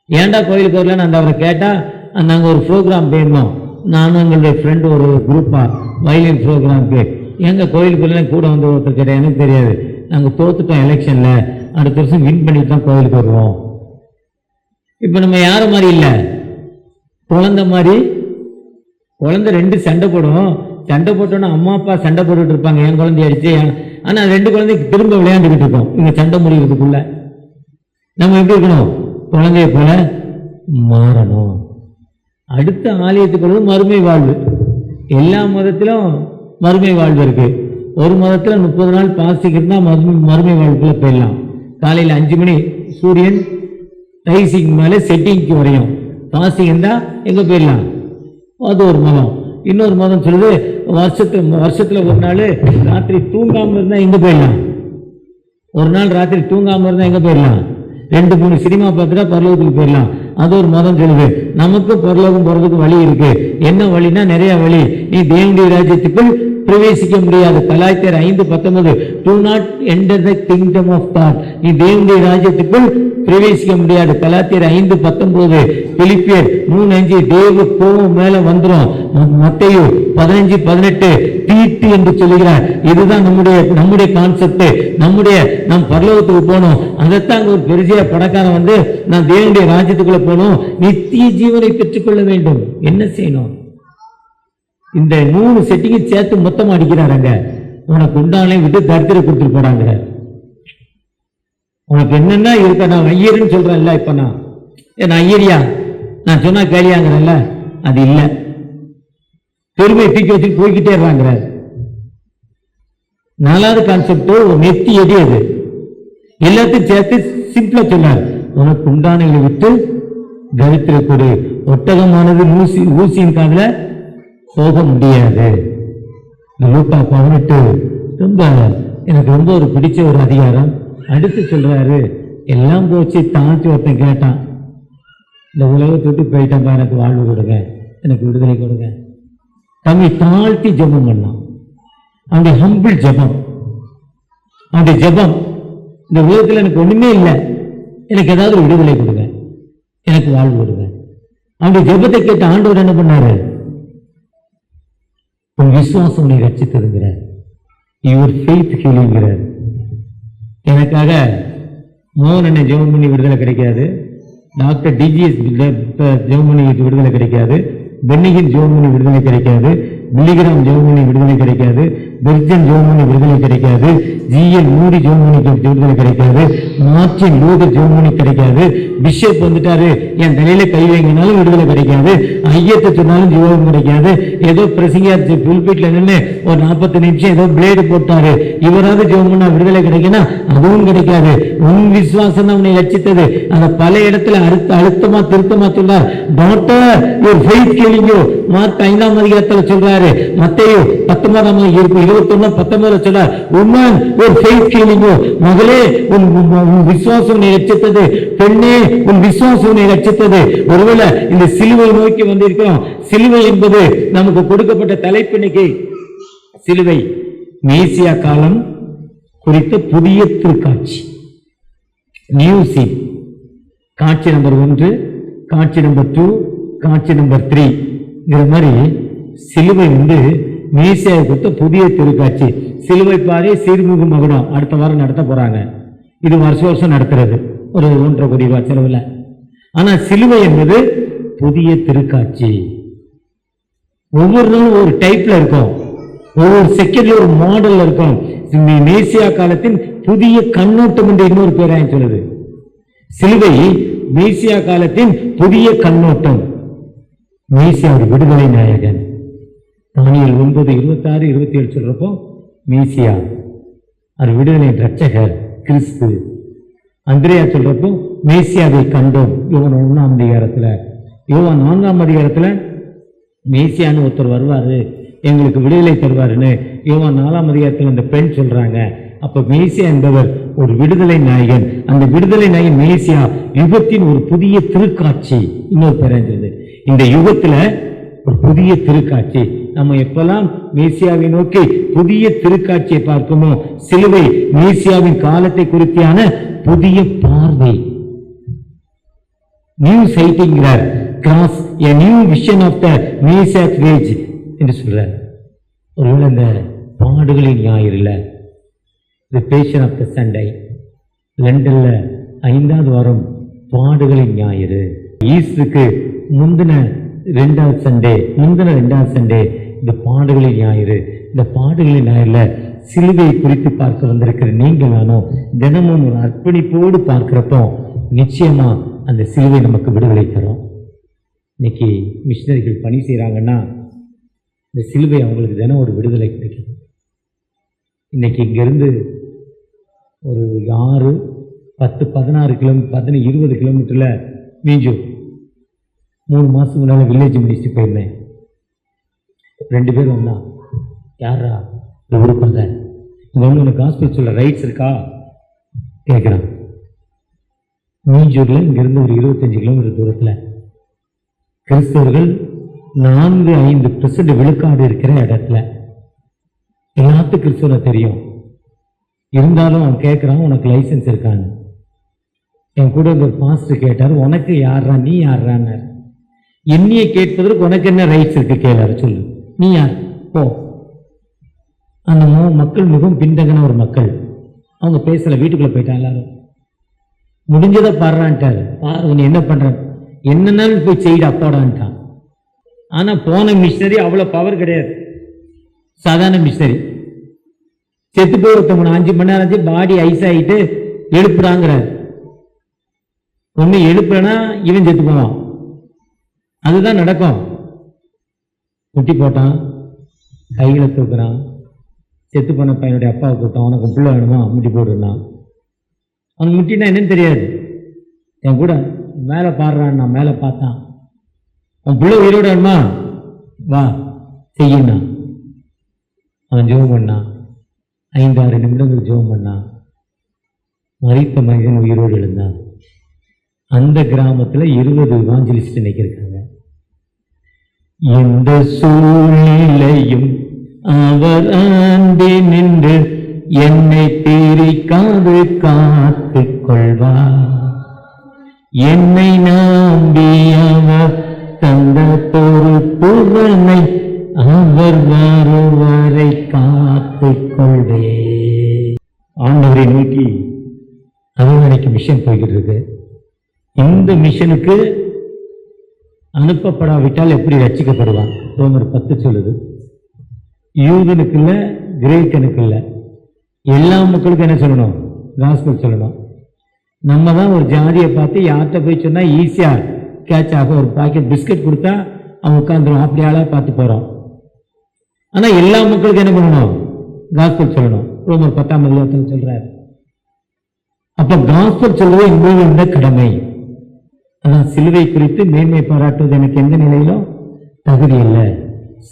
ஏன்டா கோயிலுக்கு வரலன்னு அந்த அவரை கேட்டா, நாங்கள் ஒரு ப்ரோக்ராம் போயிருந்தோம், நானும் எங்களுடைய ஃப்ரெண்டு ஒரு குரூப்பா வயலின் ப்ரோக்ராம்க்கு. எங்க கோயிலுக்கு வரல கூட வந்து ஒருத்தர் கேட்டேன், எனக்கு தெரியாது, நாங்கள் தோத்துட்டோம் எலெக்ஷன்ல, அடுத்த வருஷம் வின் பண்ணிட்டு தான் கோயிலுக்கு வருவோம். இப்போ நம்ம யார மாதிரி இல்லை, குழந்தை மாதிரி. குழந்தை 2 சண்டை போடும், சண்டை போட்டோன்னா அம்மா அப்பா சண்டை போட்டுட்டு இருப்பாங்க, என் குழந்தைய அடிச்சு. ஆனா 2 குழந்தைக்கு திரும்ப விளையாண்டுக்கிட்டு இருக்கோம். இங்க சண்டை முடிக்கிறதுக்குள்ள நம்ம எப்படி இருக்கணும்? குழந்தைய போல மாறணும். அடுத்த ஆலயத்துக்கு மறுமை வாழ்வு. எல்லா மதத்திலும் மறுமை வாழ்வு இருக்கு. ஒரு மதத்தில் 30 நாள் பாஸ்டிங் இருந்தால் மறுமை வாழ்வுக்குள்ள போயிடலாம். காலையில் 5 மணி சூரியன் ரைசிங் மேலே செட்டிங்க்கு வரையும் பாஸ்டிங் இருந்தால் எங்கே போயிடலாம், அது ஒரு மதம். இன்னொரு மதம் சொல்லுது வருஷத்தில் ஒரு நாள் ராத்திரி தூங்காமல் இருந்தால் எங்கே போயிடலாம், ஒரு நாள் ராத்திரி தூங்காமல் இருந்தால் எங்கே போயிடலாம், 2-3 சினிமா பார்த்துட்டா பரலோகத்துக்கு போயிடலாம். அது ஒரு மதம் சொல்லுது. நமக்கு பரலோகம் போகிறதுக்கு வழி இருக்கு. என்ன வழினா நிறைய வழி. நீ தேவனுடைய ராஜ்யத்துக்குள் பிரவேசிக்க முடியாது. கலாய்த்தர் 5:19 do not enter the kingdom of God. நீ தேவனுடைய ராஜ்யத்துக்குள் பிரவேசிக்க முடியாது. கலாத்தியர் 5:19, பிலிப்பியர் 3:5 தேவ கோபம் மேல வந்துரும். மத்தேயு 15:18 தீட்டு என்று சொல்லுகிறார். இதுதான் நம்முடைய கான்செப்ட். நம் பரலோகத்துக்கு போகணும். அதைத்தான் ஒரு பெரிய பணக்காரன் வந்து நான் தேவனுடைய ராஜ்யத்துக்குள்ள போகணும், நித்திய ஜீவனை பெற்றுக்கொள்ள வேண்டும். என்ன செய்யணும்? இந்த 3 செட்டிங்கை சேர்த்து மொத்தமா அடிக்கிறாங்க. உனக்கு உண்டானே விட்டு தரித்திர கொடுத்துட்டு போறாங்க. உனக்கு என்னென்ன இருக்க, நான் ஐயர்னு சொல்றேன்ல, இப்ப நான் ஐயரியா, நான் சொன்னா கேளியாங்கிறல்ல, அது இல்லை. பெருமையை தூக்கி வச்சு போய்கிட்டே இருக்காங்க. 4வது கான்செப்ட் நெத்தி எடி. அது எல்லாத்தையும் சேர்த்து சிம்பிளா சொன்னார். உனக்கு உண்டானங்களை விட்டு தரித்திர கொடு. ஒட்டகமானது ஊசியின் காதுல போக முடியாது. லூக்கா 18 எனக்கு ரொம்ப ஒரு பிடிச்ச ஒரு அதிகாரம். அடுத்து சொல்றாரு, எல்லாம் போச்சு தாழ்த்தி ஒருத்தன் கேட்டான், இந்த உலகத்தை விட்டு போயிட்டப்பா, எனக்கு வாழ்வு கொடுங்க, எனக்கு விடுதலை கொடுங்க. தம்மை தாழ்த்தி ஜெபம் பண்ணான். அவனுடைய ஹம்பிள் ஜெபம், அவனுடைய ஜெபம், இந்த உலகத்தில் எனக்கு ஒண்ணுமே இல்லை, எனக்கு ஏதாவது விடுதலை கொடுங்க, எனக்கு வாழ்வு கொடுங்க. அவனுடைய ஜெபத்தை கேட்ட ஆண்டவர் என்ன பண்ணாரு? உன் விசுவாசம் உன்னை ரட்சித்ததுங்கிறார். Your faith ஹீலிங்கிறார். எனக்காக மோகன் என்ன ஜெபம் பண்ணி விடுதலை கிடைக்காது, டாக்டர் டிஜிஎஸ் ஜெபம் பண்ணி விடுதலை கிடைக்காது, பென்னிகின் ஜெபம் பண்ணி விடுதலை கிடைக்காது, மில்லிகிராம் ஜெபம் பண்ணி விடுதலை கிடைக்காது, பெர்ஜன் ஜெபம் பண்ணி விடுதலை கிடைக்காது, ஜிஎல் மூடி ஜெபம் பண்ணி விடுதலை கிடைக்காது, மார்டின் லூதர் ஜெபம் பண்ணி கிடைக்காது, பிஷப் வந்துட்டாரு என் தலையில கை வைங்கனாலும் விடுதலை கிடைக்காது, ஐயத்தை சொன்னாலும் ஜெபம் கிடைக்காது, ஏதோ பிரசிங்கர் புல்பீட்ல நின்று ஒரு 40 நிமிஷம் ஏதோ பிளேடு போட்டாரு இவராது ஜெபம் பண்ணா விடுதலை கிடைக்குன்னா அதுவும் கிடைக்காது. உன் விசுவாசம் தான் உன்னை ரட்சித்தது. அந்த பல இடத்துல அழுத்தமா திருத்தமா சொன்னார். Daughter your faith healing you. Mark 5ஆம் அதிகாரத்துல சொல்றாரு. மத்தேயு 19:19 சொல்றார். Woman your faith healing you. மகளே உன் விசுவாசம் உன்னை ரட்சித்தது. பெண்ணே உன் விசுவாசம் உன்னை ரட்சித்தது. ஒருவேளை இந்த சிலுவை நோக்கி வந்திருக்கிறோம். சிலுவை என்பது நமக்கு கொடுக்கப்பட்ட தலைப்பு. இன்னைக்கு சிலுவை மேசியா காலம் குறித்த புதிய திருக்காட்சி, நியூ சீன். காட்சி நம்பர் 1, காட்சி நம்பர் 2, காட்சி நம்பர் 3 மாதிரி சிலுவை மேசியா கொடுத்த புதிய திருக்காட்சி. சிலுவை பாறை சீர்மிகு மகுடம் அடுத்த வாரம் நடத்த போறாங்க. இது வருஷம் நடத்துறது, ஒரு 1.5 கோடி ரூபாய் செலவுல. ஆனா சிலுவை என்பது புதிய திருக்காட்சி. ஒவ்வொரு நாளும் ஒரு டைப்ல இருக்கும், ஒவ்வொரு செகண்ட்ல ஒரு மாடல்ல இருக்கும். மேசியா காலத்தின் புதிய கண்ணோட்டம் என்று இன்னொரு பேராயம் சொல்லுது. சிலுவை மேசியா காலத்தின் புதிய கண்ணோட்டம். மேசியா ஒரு விடுதலை நாயகன். தானியேல் 9:26-27 சொல்றப்போ மேசியா அது விடுதலை ரட்சகர் கிறிஸ்து. அந்திரேயா சொல்றப்போ மேசியாவை கண்டோம். யோவான் 1ஆம் அதிகாரத்துல. யோவான் 4ஆம் அதிகாரத்துல மேசியான்னு ஒருத்தர் வருவாரு, எங்களுக்கு விடுதலை தருவாருன்னு யோவான் 4ஆம் அதிகாரத்தில் அந்த பெண் சொல்றாங்க. அப்ப மேசியா என்பவர் ஒரு விடுதலை நாயகன். அந்த விடுதலை நாயகன் மேசியா யுகத்தின் ஒரு புதிய திருக்காட்சி. இன்னொரு பேரஞ்சது இந்த யுகத்துல ஒரு புதிய திருக்காட்சி. நம்ம எப்பெல்லாம் மேசியாவை நோக்கி புதிய திருக்காட்சியை பார்க்கணும், சிலுவை மேசியாவின் காலத்தை குறித்தான புதிய பார்வை. நியூ சைட்டிங்கிறார். கிராஸ் a new vision of the Messiah age என்று சொல்றார். ஒருவேளை இந்த பாடுகளின் ஞாயிறுல the passion of the Sunday, லண்டன்ல 5வது வாரம் பாடுகளின் ஞாயிறு, ஈஸ்டருக்கு முந்தின 2வது சண்டே, இந்த பாடுகளின் ஞாயிறு. இந்த பாடுகளின் ஞாயிறுல சிலுவையை குறித்து பார்க்க வந்திருக்கிற நீங்கள் நானும் தினமும் ஒரு அர்ப்பணிப்போடு பார்க்கிறப்போ நிச்சயமா அந்த சிலுவை நமக்கு விடுதலை தரும். இன்னைக்கு மிஷினரிகள் பணி செய்கிறாங்கன்னா இந்த சிலுவை அவங்களுக்கு தினம் ஒரு விடுதலை கிடைக்குது. இன்னைக்கு இங்கேருந்து ஒரு 6, 10, 16 கிலோமீட்டர் 20 கிலோமீட்டரில் மீஞ்சூர் 3 மாதத்துக்கு முன்னால் வில்லேஜ் மினிஸ்ட்ரி போயிருந்தேன். 2 பேர் வந்தான். யாரா இந்த ஊருக்கு வந்த, இங்கே வந்து உனக்கு ஹாஸ்பிட்டல் சொல்ல ரைட்ஸ் இருக்கா கேட்குறான். மீஞ்சூரில் இங்கேருந்து ஒரு 25 கிலோமீட்டர் தூரத்தில் கிறிஸ்தவர்கள் 4-5% விழுக்காடு இருக்கிற இடத்துல எல்லாத்துக்கும் கிறிஸ்தவனை தெரியும். இருந்தாலும் அவன் கேட்குறான், உனக்கு லைசன்ஸ் இருக்கான்னு. என் கூட ஒரு பாஸ்டர் கேட்டார், உனக்கு யாரா, நீ யாரான்னு. என்னையை கேட்பதற்கு உனக்கு என்ன ரைட்ஸ் இருக்கு கேளாரு, சொல்லு, நீ யார் போ. அந்த மக்கள் மிகவும் பின்தங்கின ஒரு மக்கள். அவங்க பேசல, வீட்டுக்குள்ள போயிட்டான். எல்லாரும் முடிஞ்சதை பாடுறான்ட்டாரு. பாரு உன்னை என்ன பண்ற, என்னன்னாலும் போய் செய்து அப்பாடான்ட்டான். ஆனா போன மிஷினரி அவ்வளோ பவர் கிடையாது, சாதாரண மிஷினரி. செத்து போய் ஒருத்தவங்க 5 மணி நேரம் ஆச்சு, பாடி ஐஸ் ஆகிட்டு எழுப்புறாங்கிறார். ஒன்று எழுப்புறனா இவன் செத்து போவான், அதுதான் நடக்கும். முட்டி போட்டான், கைகளை தூக்குறான். செத்து போன பையனுடைய அப்பாவை கூட்டம், அவனுக்கு பிள்ளை வேணுமா, முட்டி போட்டுருந்தான். அவனுக்கு முட்டினா என்னன்னு தெரியாது. என் கூட மேலே பாடுறான், நான் மேலே பார்த்தான். அவன் பிள்ளை உயிரோட வேணுமா, வா செய்யினா. அவன் ஜெபம் பண்ணான். 5-6 நிமிடங்கள் ஜெபம் பண்ணான். மரித்த மனிதன் உயிரோடு எழுந்தான். அந்த கிராமத்தில் 20 இவாஞ்சலிஸ்ட் இன்னைக்கு இருக்காங்க. எந்த சூழ்நிலையும் அவர் ஆண்டி நின்று என்னை பிரிக்காது காத்து கொள்வார். என்னை நம்பி அவர் தந்த பொறுப்புவனை அவர் வருவரை காத்து கொள்வே. ஆண்டவரை நோக்கி அரவணைக்கு மிஷன் போய்கிட்டு இருக்கு. இந்த மிஷனுக்கு அனுப்பப்படாவிட்டால் எப்படி ரட்சிக்கப்படுவான்? ரோமர் 10 சொல்லுது. யூதனுக்கு இல்லை, கிரேக்கனுக்கு இல்லை, எல்லா மக்களுக்கும் என்ன சொல்லணும்? காஸ்பல் சொல்லணும். நம்ம தான் ஒரு ஜாதியை பார்த்து யார்கிட்ட போய் சொன்னால் ஈஸியாக கேட்ச் ஆகும். ஒரு பாக்கெட் பிஸ்கட் கொடுத்தா அவன் உட்காந்துரும், அப்படி ஆளாக பார்த்து போகிறோம். ஆனால் எல்லா மக்களுக்கும் என்ன பண்ணணும்? காஸ்பல் சொல்லணும். ரோமர் 10 சொல்கிறார். அப்போ காஸ்பல் சொல்வது என்பது இந்த கடமை. அதான் சிலுவை குறித்து மேன்மை பாராட்டுவது எனக்கு எந்த நிலையிலும் தகுதி இல்லை.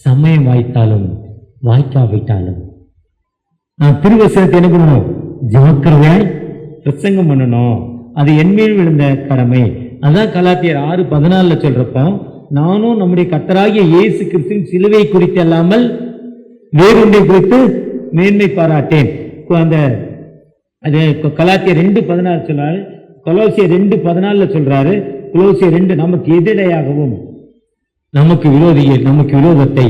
சமயம் வாய்த்தாலும் வாய்க்காவிட்டாலும் நான் திருவசனத்தை என்ன பண்ணணும்? ஜாக்கிரதையாய் பிரசங்கம் பண்ணணும். அது என்மேல் விழுந்த கடமை. அதான் கலாத்தியர் 6:14 சொல்றப்போ, நானும் நம்முடைய கர்த்தராகிய இயேசு கிறிஸ்துவின் சிலுவை குறித்து அல்லாமல் வேறொன்றை குறித்து மேன்மை பாராட்டேன். அந்த அது கலாத்தியர் 2:14 சொல்றாரு. கொலோசியர் 2:14 சொல்றாரு. கொலோசியர் 2 நமக்கு எதிரையாகவும் நமக்கு விரோதத்தை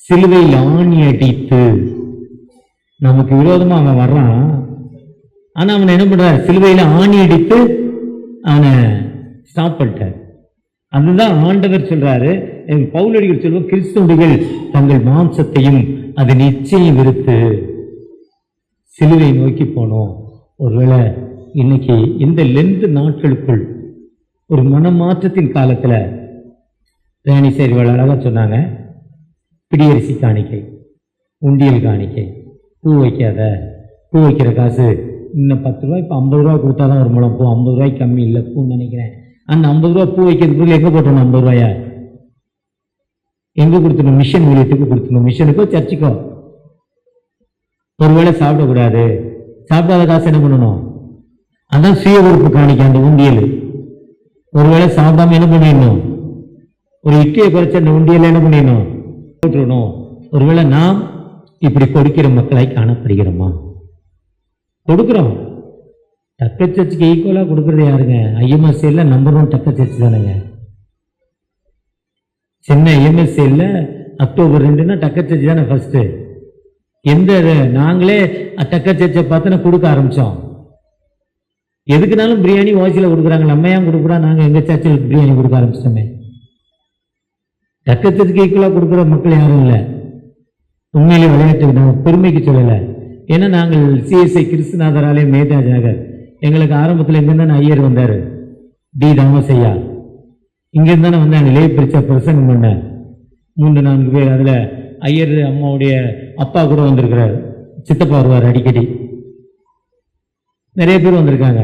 சிலுவையில் ஆணி அடித்து, நமக்கு விரோதமா அவன் வர்றான். ஆனா அவனை என்ன பண்றாரு? சிலுவையில ஆணி அடித்து அவனை ஸ்டாப் பண்ணிட்டார். அதுதான் ஆண்டவர் சொல்றாரு. பவுலடிகள் சொல்வோம், கிறிஸ்தவர்கள் தங்கள் மாம்சத்தையும் அதை நிச்சயம் விருத்து சிலுவை நோக்கி போனோம். ஒருவேளை இன்னைக்கு இந்த லெந்து நாட்களுக்குள் ஒரு மனமாற்றத்தின் காலத்துல ரேணி சேர்வாள் அழகா சொன்னாங்க, பிடியரிசி காணிக்கை, உண்டியல் காணிக்கை, பூ வைக்காத, பூ வைக்கிற காசு இன்னும் 10 ரூபாய், இப்போ 50 ரூபா கொடுத்தாதான் ஒரு முழம் பூ. 50 ரூபாய்க்கு கம்மி இல்லை பூன்னு நினைக்கிறேன். அந்த 50 ரூபா பூ வைக்கிறதுக்கு எங்கே போட்டணும்? 50 ரூபாயா எங்கே கொடுத்துணும்? மிஷன் ஊழியத்துக்கு கொடுத்துணும். மிஷனுக்கோ சர்ச்சுக்கோ. ஒருவேளை சாப்பிடக்கூடாது, சாப்பிடாத காசு என்ன பண்ணணும்? அதான் சுய உறுப்பு காணிக்க அந்த உண்டியல். ஒருவேளை சாப்பிடாம என்ன பண்ணிடணும்? ஒரு இட்லியை குறைச்ச அந்த உண்டியல் என்ன பண்ணிடணும்? போட்டுருணும். ஒருவேளை நாம் இப்படி கொடுக்கிற மக்களாய் காணப்படுகிறோமா? கொடுக்குறோம். டக்க சர்ச்சுக்கு ஈக்குவலாக கொடுக்குறது யாருங்க? ஐஎம்எஸ்சியில் நம்பர் 1 டக்க சர்ச்சு தானுங்க. சென்னை ஐஎம்எஸ்சியில் அக்டோபர் 2னா டக்க சர்ச்சு தானே ஃபர்ஸ்ட்டு. நாங்களே டக்க சர்ச்சை பார்த்து கொடுக்க ஆரம்பித்தோம். எதுக்குனாலும் பிரியாணி வாசியில் கொடுக்குறாங்க. நம்ம ஏன் கொடுக்குறோம்? நாங்கள் எங்கள் சர்ச்சில் பிரியாணி கொடுக்க ஆரம்பிச்சிட்டோமே. டக்க சர்ச்சுக்கு ஈக்குவலாக கொடுக்குற மக்கள் யாரும் இல்லை. உண்மையிலே விளையாட்டு நம்ம பெருமைக்கு சொல்லலை. ஏன்னா நாங்கள் சிஎஸ்ஐ கிறிஸ்துநாதராலே மேதாஜ் நகர், எங்களுக்கு ஆரம்பத்தில் இங்கிருந்தானே ஐயர் வந்தார், டி ராமசையா. இங்கிருந்தானே வந்தாங்க, லே பிரிச்சா பிரசங்கம் பண்ண. 3-4 பேர். அதில் ஐயர் அம்மாவுடைய அப்பா கூட வந்திருக்கிறார், சித்தப்பா வருவார் அடிக்கடி. நிறைய பேர் வந்திருக்காங்க.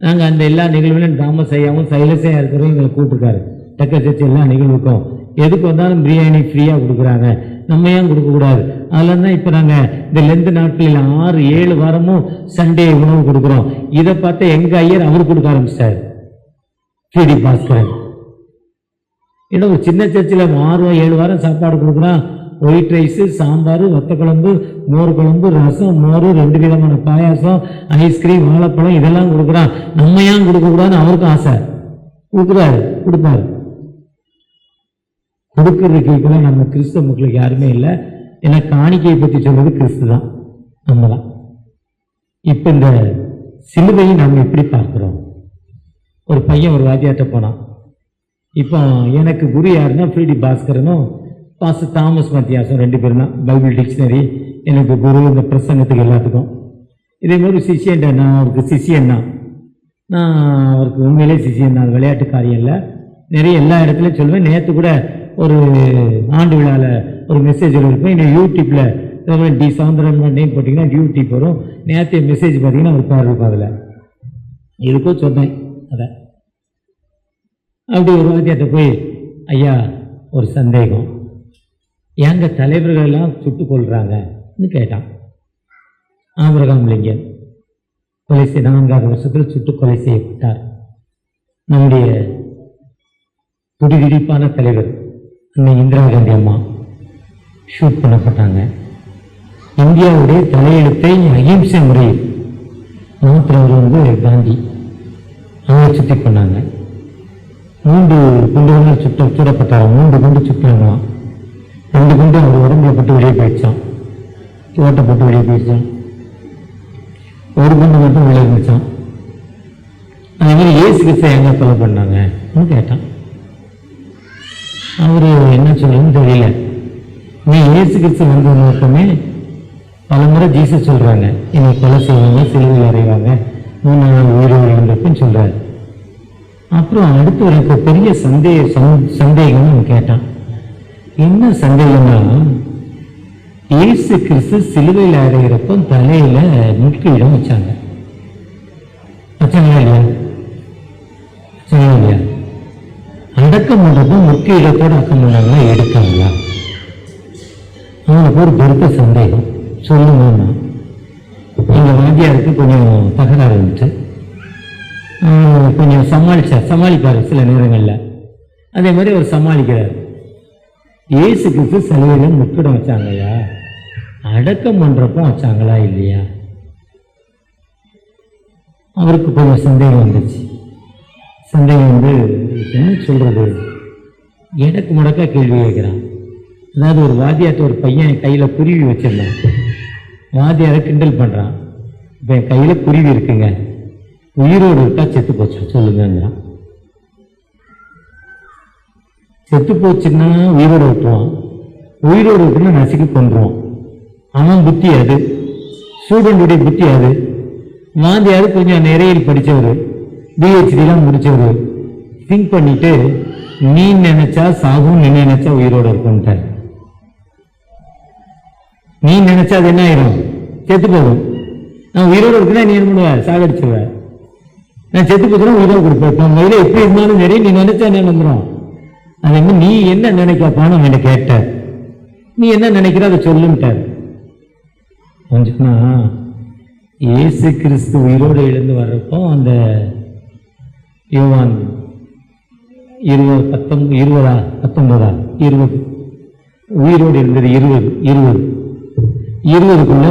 நாங்கள் அந்த எல்லா நிகழ்வுலையும் தாமஸ் ஐயாவும் சைலஸையாக இருக்கிறவங்க எங்களை கூப்பிட்டுருக்காரு. டக்கர் சர்ச் எல்லா நிகழ்வுக்கும் எதுக்கு வந்தாலும் பிரியாணி ஃப்ரீயாக கொடுக்குறாங்க, நம்ம ஏன் கொடுக்கக்கூடாது? அதில் தான் இப்போ நாங்கள் இந்த லெந்து நாட்களில் 6-7 வாரமும் சண்டே உணவு கொடுக்குறோம். இதை பார்த்து எங்கள் ஐயர் அவர் கொடுக்க ஆரம்பிச்சிட்டார், பிடி பாஸ்கரன். ஏன்னா ஒரு சின்ன சர்ச்சில் 6-7 வாரம் சாப்பாடு கொடுக்குறான். ஒயிட் ரைஸு, சாம்பார், வத்த குழம்பு, மோர் குழம்பு, ரசம், மோர், 2 விதமான பாயாசம், ஐஸ்கிரீம், வாழைப்பழம் இதெல்லாம் கொடுக்குறான். நம்ம ஏன் கொடுக்கக்கூடாதுன்னு அவருக்கும் ஆசை. கொடுக்குறாரு, கொடுப்பாரு. கொடுக்கறதுக்கு கூட நம்ம கிறிஸ்தவ மக்களுக்கு யாருமே இல்லை. ஏன்னா காணிக்கையை பற்றி சொல்றது கிறிஸ்து தான், நம்ம தான். இப்போ இந்த சிலுவையை நம்ம எப்படி பார்க்குறோம்? ஒரு பையன் ஒரு வாத்தியார்ட்ட போனான். இப்போ எனக்கு குரு யாருன்னா பிடி பாஸ்கரனும் பாஸ்டர் தாமஸ் மத்தியாசம் 2 பேரும் தான். பைபிள் டிக்ஷனரி எனக்கு குரு, இந்த பிரசங்கத்துக்கு எல்லாத்துக்கும். இதே மாதிரி சிஷியன், நான் அவருக்கு சிஷியன் தான். நான் அவருக்கு உண்மையிலே சிஷியன் தான், விளையாட்டு காரியம் இல்லை. நிறைய எல்லா இடத்துலையும் சொல்லுவேன். நேற்று கூட ஒரு ஆண்டு விழாவில் ஒரு மெசேஜ் இருப்பேன். இன்னும் யூடியூப்பில் டி சவுந்தரன் நேம் போட்டிங்கன்னா யூடியூப் வரும். நேற்று மெசேஜ் பார்த்தீங்கன்னா ஒரு பேர் இருக்கும். அதில் இருக்கோ சொன்னேன். அதை அப்படி ஒரு வாத்தியார்ட்ட போய், ஐயா ஒரு சந்தேகம், ஏங்க தலைவர்கள் எல்லாம் சுட்டுக் கொள்றாங்கன்னு கேட்டான். ஆபிரகாம் லிங்கன் கொலை 4வது வருஷத்தில் சுட்டு கொலை செய்யப்பட்டார். நம்முடைய துடிதுடிப்பான தலைவர் அன்னை இந்திரா காந்தி அம்மா ஷூட் பண்ணப்பட்டாங்க. இந்தியாவுடைய தலையெழுத்தை அகிம்சை முறையில் மாத்திரவர் காந்தி அவங்க சுத்தி பண்ணாங்க. 3 குண்டுகளால் சுடப்பட்டாங்க. 3 குண்டு சுட்டாங்களாம். 2 குண்டு அவர் உடம்புல போட்டு வெளியே போயிடுச்சான், ஓட்டப்பட்டு வெளியே போயிடுச்சான். 1 குண்டு மட்டும் வெளியே இருந்துச்சான். அதே மாதிரி ஏசு கிறிஸ்தை எங்க கொலை பண்ணாங்கன்னு கேட்டான். அவரு என்ன சொல்லணும்னு தெரியல. நீ ஏசு கிறிஸ்து வந்த நோக்கமே பல முறை ஜீசஸ் சொல்றாங்க, என்னை கொலை செய்வாங்க, சிலுவையில் அறைவாங்க, 3 நாள் உயிரோடு இருந்திருக்குன்னு சொல்றாரு. அப்புறம் அடுத்து ஒரு பெரிய சந்தேகம்னு கேட்டான். என்ன சந்தேகம்னா, இயேசு கிறிஸ்து சிலுவையில் அறைகிறப்போ தலையில முட்கிடம் வச்சாங்க. வச்சாங்களா இல்லையா? வச்சாங்களா இல்லையா? அடக்கம் பண்றப்போ முக்கிய இடத்தோட அடக்கம் பண்ணாங்களா, எடுக்காங்களா? அவனுக்கு ஒரு பெருத்த சந்தேகம். சொல்லுங்கன்னா எங்க வாத்தியாருக்கு கொஞ்சம் தகராறு இருந்துச்சு. கொஞ்சம் சமாளிப்பாரு சில நேரங்களில். அதே மாதிரி அவர் சமாளிக்கிறார். இயேசு கிறிஸ்து சிலுவையில முக்கிடம் வச்சாங்கய்யா, அடக்கம் பண்றப்போ வச்சாங்களா இல்லையா? அவருக்கு கொஞ்சம் சந்தேகம் வந்துச்சு. சந்தேகம் என்ன சொல்றது, எனக்கு முடக்கா கேள்வி கேட்கிறான். அதாவது ஒரு வாத்தியார்ட்ட ஒரு பையன் கையில குருவி வச்சிருந்தான். வாத்தியாரை கிண்டல் பண்றான். இப்போ என் கையில குருவி இருக்குங்க, உயிரோடு இருக்கா செத்து போச்சு சொல்லுங்கிறான். செத்து போச்சுன்னா உயிரோடு விட்டுருவான், உயிரோடு இருக்குன்னா நசுக்கி கொண்டுருவான். அவன் புத்தி அது, ஸ்டூடெண்டுடைய புத்தி அது. வாத்தியாரு கொஞ்சம் நிறையில் படித்தவர், பிஹெச்டிலாம் முடிச்சவர். திங்க் பண்ணிட்டு, நீ நினைச்சா சாகும், நீ நினைச்சா உயிரோடு இருக்கும்ட்டார். நீ நினைச்சா அது என்ன ஆயிரும், செத்து போகும். நான் உயிரோடு இருக்குன்னா நீ என்ன பண்ணுவ, சாகடிச்சுவ. நான் செத்து போச்சுன்னா உயிரோடு கொடுப்பேன். வயல எப்படி இருந்தாலும் சரி, நீ நினைச்சா என்ன வந்துடும். அதே மாதிரி நீ என்ன நினைக்கப்பான்னு அவன் கேட்ட, நீ என்ன நினைக்கிற அதை சொல்லுன்ட்டார். கொஞ்சம்னா இயேசு கிறிஸ்து உயிரோடு எழுந்து வர்றப்போ அந்த யோவான் 20 உயிரோடு இருந்தது 20க்குள்ள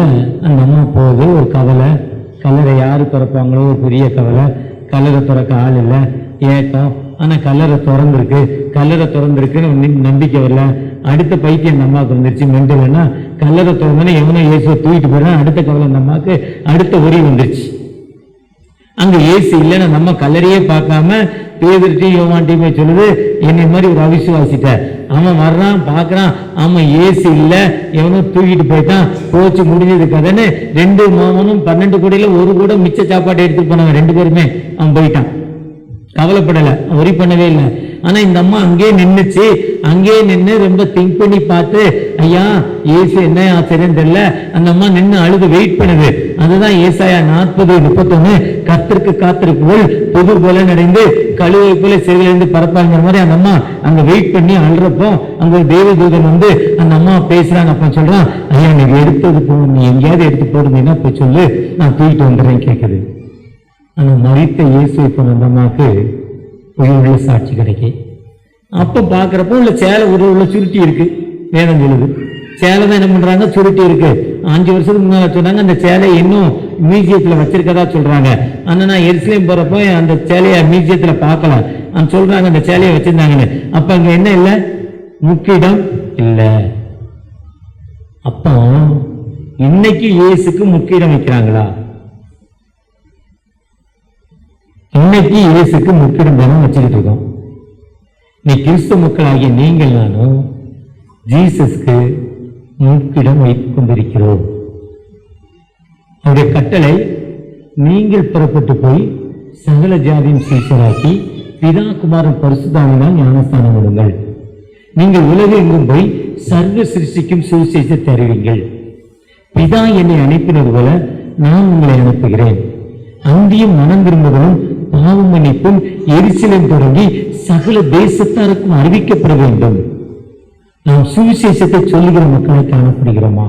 அந்த அம்மா போகுது. ஒரு கல்லறை யாரு திறப்பாங்களோ, ஒரு பெரிய கவலை. கல்லறை திறக்க ஆள் இல்லை, ஏக்கம். ஆனா கல்லறை திறந்திருக்குன்னு நம்பிக்கை வரல. அடுத்த பைத்தியம் அந்த அம்மாவுக்கு வந்துருச்சு. மெண்டல்னா கல்லறை திறந்தோன்னே எவனோ இயேசுவை தூக்கிட்டு போயிடறான். அடுத்த கவலை அந்த அம்மாவுக்கு, அடுத்த ஒரி வந்துருச்சு. அங்க இயேசு இல்லைன்னா நம்ம கல்லறையே பார்க்காம பேதுருட்டையும் யோவான்ட்டையுமே சொல்லுது, என்னை மாதிரி ஒரு அவிசுவாசிட்ட. அவன் வர்றான், பார்க்கறான், அவன் இயேசு இல்லை, எவனோ தூக்கிட்டு போயிட்டான், போச்சு முடிஞ்சது கதைன்னு 2 மாமனும் 12 கோடியில 1 கூட மிச்ச சாப்பாட்டை எடுத்துட்டு போனாங்க. 2 பேருமே அவன் போயிட்டான். கவலைப்படலை, ஒரி பண்ணவே இல்லை. ஆனா இந்த அம்மா அங்கே நின்னுச்சு. அங்கே நின்று ரொம்ப திங்க் பண்ணி பார்த்து, ஐயா ஏசு என்ன ஆச்சரியம் தெரியல, அந்த அம்மா நின்று அழுது வெயிட் பண்ணுது. அதுதான் ஏசாயா 40:31, கர்த்தருக்கு காத்திருப்புகள் புது போல நடைந்து கழுவை போல செவிலிருந்து பரப்பாங்கிற மாதிரி அந்த அம்மா அங்க வெயிட் பண்ணி அழுறப்போ அங்க தேவதூதன் வந்து அந்த அம்மா பேசுறாங்க. அப்ப சொல்றான், ஐயா நீங்க எடுத்தது போ, நீ எங்கேயாவது எடுத்து போடுங்கன்னா போய் சொல்லு, நான் தூக்கிட்டு வந்துடுறேன் கேட்குது. ஆனா மரித்த இயேசு இப்ப அந்த அம்மாவுக்கு உயிருள்ள சாட்சி கிடைக்கு. அப்ப பாக்குறப்போ உள்ள சேலை உள்ள சுருட்டி இருக்கு. வேதம் சொல்லுது சேலை தான் என்ன பண்றாங்க, சுருட்டி இருக்கு. 5 வருஷத்துக்கு முன்னால சொன்னாங்க அந்த சேலை இன்னும் மியூசியத்துல வச்சிருக்கதா சொல்றாங்க. ஆனா நான் எருசலேம் போறப்போ அந்த சேலைய மியூசியத்துல பார்க்கல, சொல்றாங்க அந்த சேலையை வச்சிருந்தாங்கன்னு. அப்ப அங்க என்ன இல்ல, முக்கிடம் இல்ல. அப்போ இன்னைக்கு இயேசுக்கு முக்கிடம் வைக்கிறாங்களா? இன்னைக்கு இயேசுக்கு முக்கிடம் தானே வச்சுக்கிட்டு இருக்கோம். நீ கிறிஸ்துவ மக்களாகிய நீங்கள் நானும் ஜீசஸ்க்கு முக்கிடம் வைத்துக் கொண்டிருக்கிறோம். அவருடைய கட்டளை, நீங்கள் புறப்பட்டு போய் சகல ஜாதியும் சீஷராக்கி பிதா குமாரன் பரிசுத்தாவினால் ஞானஸ்தானம் கொடுங்கள். நீங்கள் உலகெங்கும் போய் சர்வ சிருஷ்டிக்கும் சுவிசேஷத்தை அறிவிங்கள். பிதா என்னை அனுப்பினது போல நான் உங்களை அனுப்புகிறேன். அந்தியும் மனம் திரும்புதலும் பாவ மன்னிப்பும் எரிச்சலும் தொடங்கி சகல தேசத்தாருக்கும் அறிவிக்கப்பட வேண்டும். நாம் சுவிசேஷத்தை சொல்லுகிற மக்களை காணப்படுகிறோமா?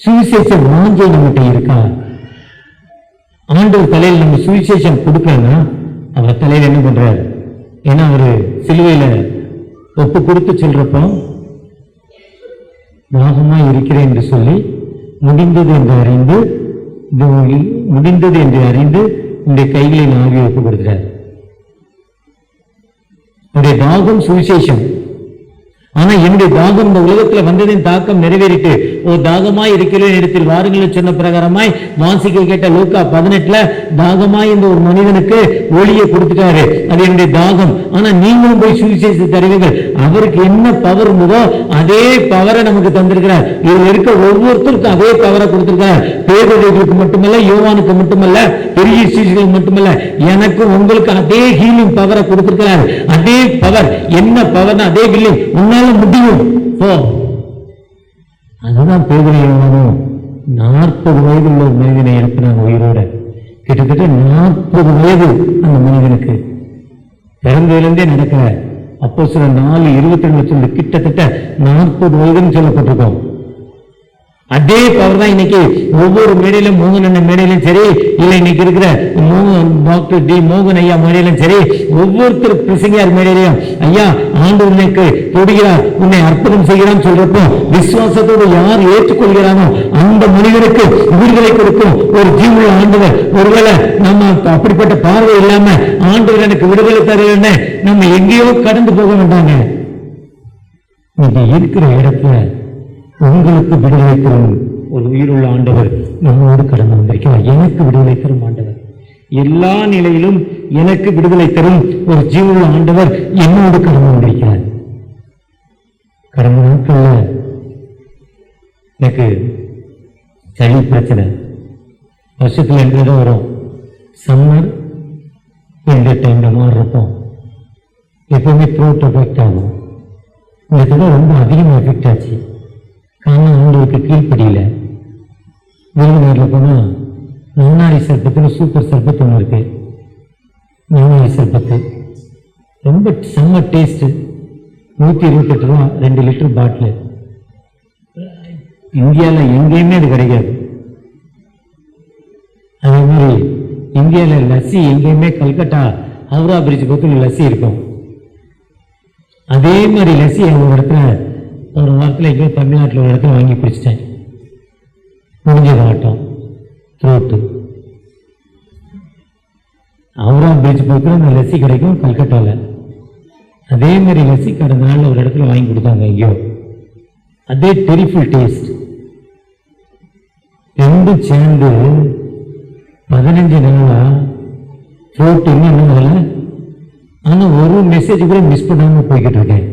சுவிசேஷ வாஞ்சை நம்மகிட்ட இருக்கா? ஆண்டவர் தலையில் நம்ம சுவிசேஷம் கொடுக்கலன்னா அவர் தலையில் என்ன பண்றாரு? ஏன்னா அவரு சிலுவையில ஒப்பு கொடுத்து சொல்றப்போ தாகமா இருக்கிறேன் என்று சொல்லி முடிந்தது என்று அறிந்து இந்த கைகளில் ஆவி ஒப்பு கொடுக்கிறார். அவருடைய தாகம் சுவிசேஷம். ஆனா என்னுடைய தாகம் இந்த உலகத்துல வந்ததின் தாக்கம் நிறைவேறிட்டு தாகமாய் இருக்கிறேன் இடத்தில் வாருங்கள் சொன்ன பிரகாரமாய் வாசிக்க கேட்ட லூக்கா 18 தாகமாய் இந்த ஒரு மனிதனுக்கு ஒளியை கொடுத்துட்டாரு. அது என்னுடைய தாகம். ஆனா நீங்களும் போய் சுவிசேஷத்தை தருவீர்கள். அவருக்கு என்ன பவர் இருந்ததோ அதே பவரை நமக்கு தந்திருக்கிறார். இதில் இருக்க ஒவ்வொருத்தருக்கும் அதே பவரை கொடுத்திருக்கிறார். பேர்களுக்கு மட்டுமல்ல, யோவானுக்கு மட்டுமல்ல, பெரிய சீஷர்களுக்கு மட்டுமல்ல, எனக்கும் உங்களுக்கு அதே ஹீலிங் பவரை கொடுத்திருக்கிறார். அதே பவர் என்ன பவர்னா அதே ஹீலிங் உன்னால முடியும். அதுதான் பேதுருவும் 40 வயது உள்ள ஒரு மனிதனை எழுப்பினாங்க உயிரோட. கிட்டத்தட்ட 40 வயது அந்த மனிதனுக்கு. பிறந்ததிலிருந்தே நடக்கிற அப்போஸ்தலர் 4:22 கிட்டத்தட்ட 40 வயதுன்னு சொல்லப்பட்டிருக்கோம். அதே பவர் தான் இன்னைக்கு ஒவ்வொரு மேடையிலும், மோகன் அண்ணன் மேடையிலும் சரி, இல்லை இன்னைக்கு இருக்கிற டாக்டர் டி மோகன் ஐயா மேடையிலும் சரி, ஒவ்வொருத்தர் பிரசங்கியார் மேடையிலையும் ஐயா ஆண்டு உன்னைக்கு தொடுகிறார், உன்னை அர்ப்பணம் செய்கிறான்னு சொல்றப்போ விசுவாசத்தோடு யார் ஏற்றுக்கொள்கிறானோ அந்த மனிதனுக்கு விடுதலை கொடுக்கும் ஒரு ஜீவுள்ள ஆண்டவர். ஒருவேளை நம்ம அப்படிப்பட்ட பார்வை இல்லாம ஆண்டவர் எனக்கு விடுதலை தருகிறேன்னு நம்ம எங்கேயோ கடந்து போக வேண்டாங்க. நீங்க இருக்கிற இடத்துல உங்களுக்கு விடுதலை தரும் ஒரு உயிருள்ள ஆண்டவர் நம்மோடு கடந்து வந்திருக்கிறார். எனக்கு விடுதலை தரும் ஆண்டவர், எல்லா நிலையிலும் எனக்கு விடுதலை தரும் ஒரு ஜீவுள்ள ஆண்டவர் என்னோடு கடந்து வந்திருக்கிறார். கடந்த நாட்கள்ல எனக்கு சளி பிரச்சனை வருஷத்துல 2 தடவை வரும். சம்மர் இந்த டைம்ல மாறுறப்போ எப்பவுமே த்ரோட் எஃபெக்ட் ஆகும். இந்த தடவை ரொம்ப அதிகமாக எஃபெக்ட் ஆச்சு. காரணம் அவங்களுக்கு கீழ்படியில. விருதுநகரில் போனால் நன்னாரி சர்பத்துன்னு சூப்பர் சர்பத்து ஒன்று இருக்கு. நன்னாரி சர்பத்து ரொம்ப செம்ம டேஸ்ட்டு. 128 ரூபா 2 லிட்டர் பாட்டில். இந்தியாவில் எங்கேயுமே அது கிடைக்காது. அதே மாதிரி இந்தியாவில் லஸ்ஸி எங்கேயுமே கல்கட்டா ஹவுரா பிரிட்ஜ் பக்கத்தில் லஸ்ஸி இருக்கும். அதே மாதிரி லஸ்ஸி எங்கள் இடத்துல ஒரு வாரத்தில் எங்கேயோ தமிழ்நாட்டில் ஒரு இடத்துல வாங்கி பிடிச்சிட்டேன். முடிஞ்சதாகட்டும் த்ரோட்டு. ஹவுரா பிரிட்ஜ் பக்கத்தில் அந்த லஸ்ஸி கிடைக்கும் கல்கட்டாவில். அதே மாதிரி லஸ்ஸி கடந்த நாளில் ஒரு இடத்துல வாங்கி கொடுத்தாங்க எங்கேயோ. அதே டெரிஃபுல் டேஸ்ட். ரெண்டும் சேர்ந்து 15 நாளா த்ரோட்டு இன்னும் என்ன வரல. ஆனால் ஒரு மெசேஜ் கூட மிஸ் பண்ணாமல் போய்கிட்டு இருக்கேன்.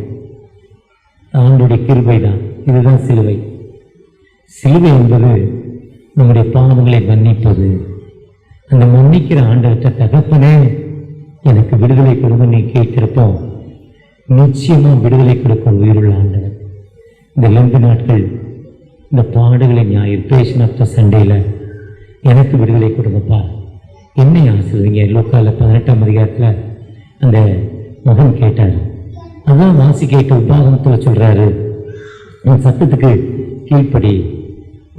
ஆண்டோடைய கிருபை தான். இதுதான் சிலுவை. சிலுவை என்பது நம்முடைய பாவங்களை மன்னிப்பது. அந்த மன்னிக்கிற ஆண்டவர்கிட்ட தகப்பனே எனக்கு விடுதலை கொடுங்க நீ கேட்கிறப்போ நிச்சயமா விடுதலை கொடுக்கும் உயிருள்ள ஆண்டவர். இந்த லெந்து நாட்கள், இந்த பாடுகளை ஞாயிறு பேஷன் ஆஃப் த சண்டேல எனக்கு விடுதலை கொடுங்கப்பா, என்னை ஆசீர்வதிங்க. லூக்கால 18ஆம் அதிகாரத்தில் அந்த மகன் கேட்டார். அதான் வாசி கேட்ட உபாகமத்தில் சொல்றாரு, உன் சத்தத்துக்கு கீழ்ப்படி,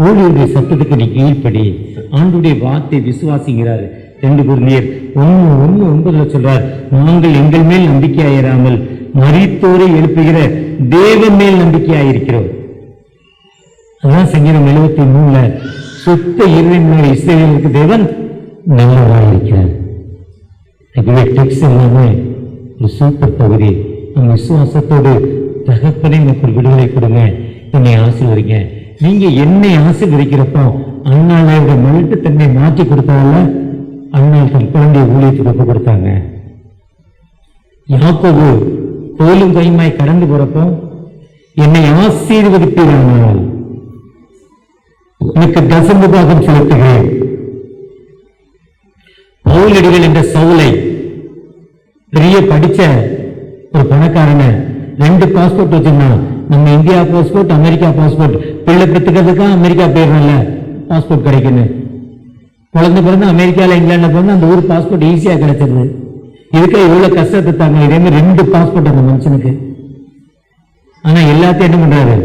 ஊழியருடைய சத்தத்துக்கு நீ கீழ்ப்படி, ஆண்டுடைய வார்த்தை விசுவாசிங்கிறாரு. 2 Corinthians 1:9 சொல்றார், நாங்கள் எங்கள் மேல் நம்பிக்கையாயிராமல் மரித்தோரை எழுப்புகிற தேவன் மேல் நம்பிக்கையாயிருக்கிறோம். அதான் சங்கீதம் 73 சுத்த இருதயமுள்ள இஸ்ரவேலுக்கு தேவன் நல்லவராயிருக்கிறார். டெக்ஸ்ட் எல்லாமே ஒரு சூப்பர் பகுதி. நம்ம விசுவாசத்தோடு தகப்பனை எனக்கு ஒரு விடுதலை கொடுங்க, என்னை ஆசீர்வதிங்க. நீங்க என்னை ஆசீர்வதிக்கிறப்போ அண்ணாவோட மழுட்டு தன்னை மாற்றி கொடுத்தால அண்ணாள் தன் குழந்தைய ஊழியத்துக்கு ஒப்பு கொடுத்தாங்க. யாக்கோபு கோயிலும் கைமாய் கடந்து போறப்போ என்னை ஆசீர்வதிப்பீர்கள், எனக்கு தசம பாகம் செலுத்துகிறேன். பவுலடிகள் என்ற சவுலை, பெரிய படிச்ச ஒரு பணக்காரனை 2 பாஸ்போர்ட் வச்சிருந்தான். நம்ம இந்தியா பாஸ்போர்ட், அமெரிக்கா பாஸ்போர்ட். பிள்ளை பெற்றுக்கிறதுக்கா அமெரிக்கா போயிடறோம்ல, பாஸ்போர்ட் கிடைக்குன்னு. குழந்தை பிறந்து அமெரிக்காவில் இங்கிலாண்டில் பிறந்து அந்த ஊர் பாஸ்போர்ட் ஈஸியாக கிடைச்சிருது. இதுக்கு இவ்வளவு கஷ்டத்தை தாங்க. இதே மாதிரி 2 பாஸ்போர்ட் அந்த மனுஷனுக்கு. ஆனா எல்லாத்தையும் என்ன பண்றாரு,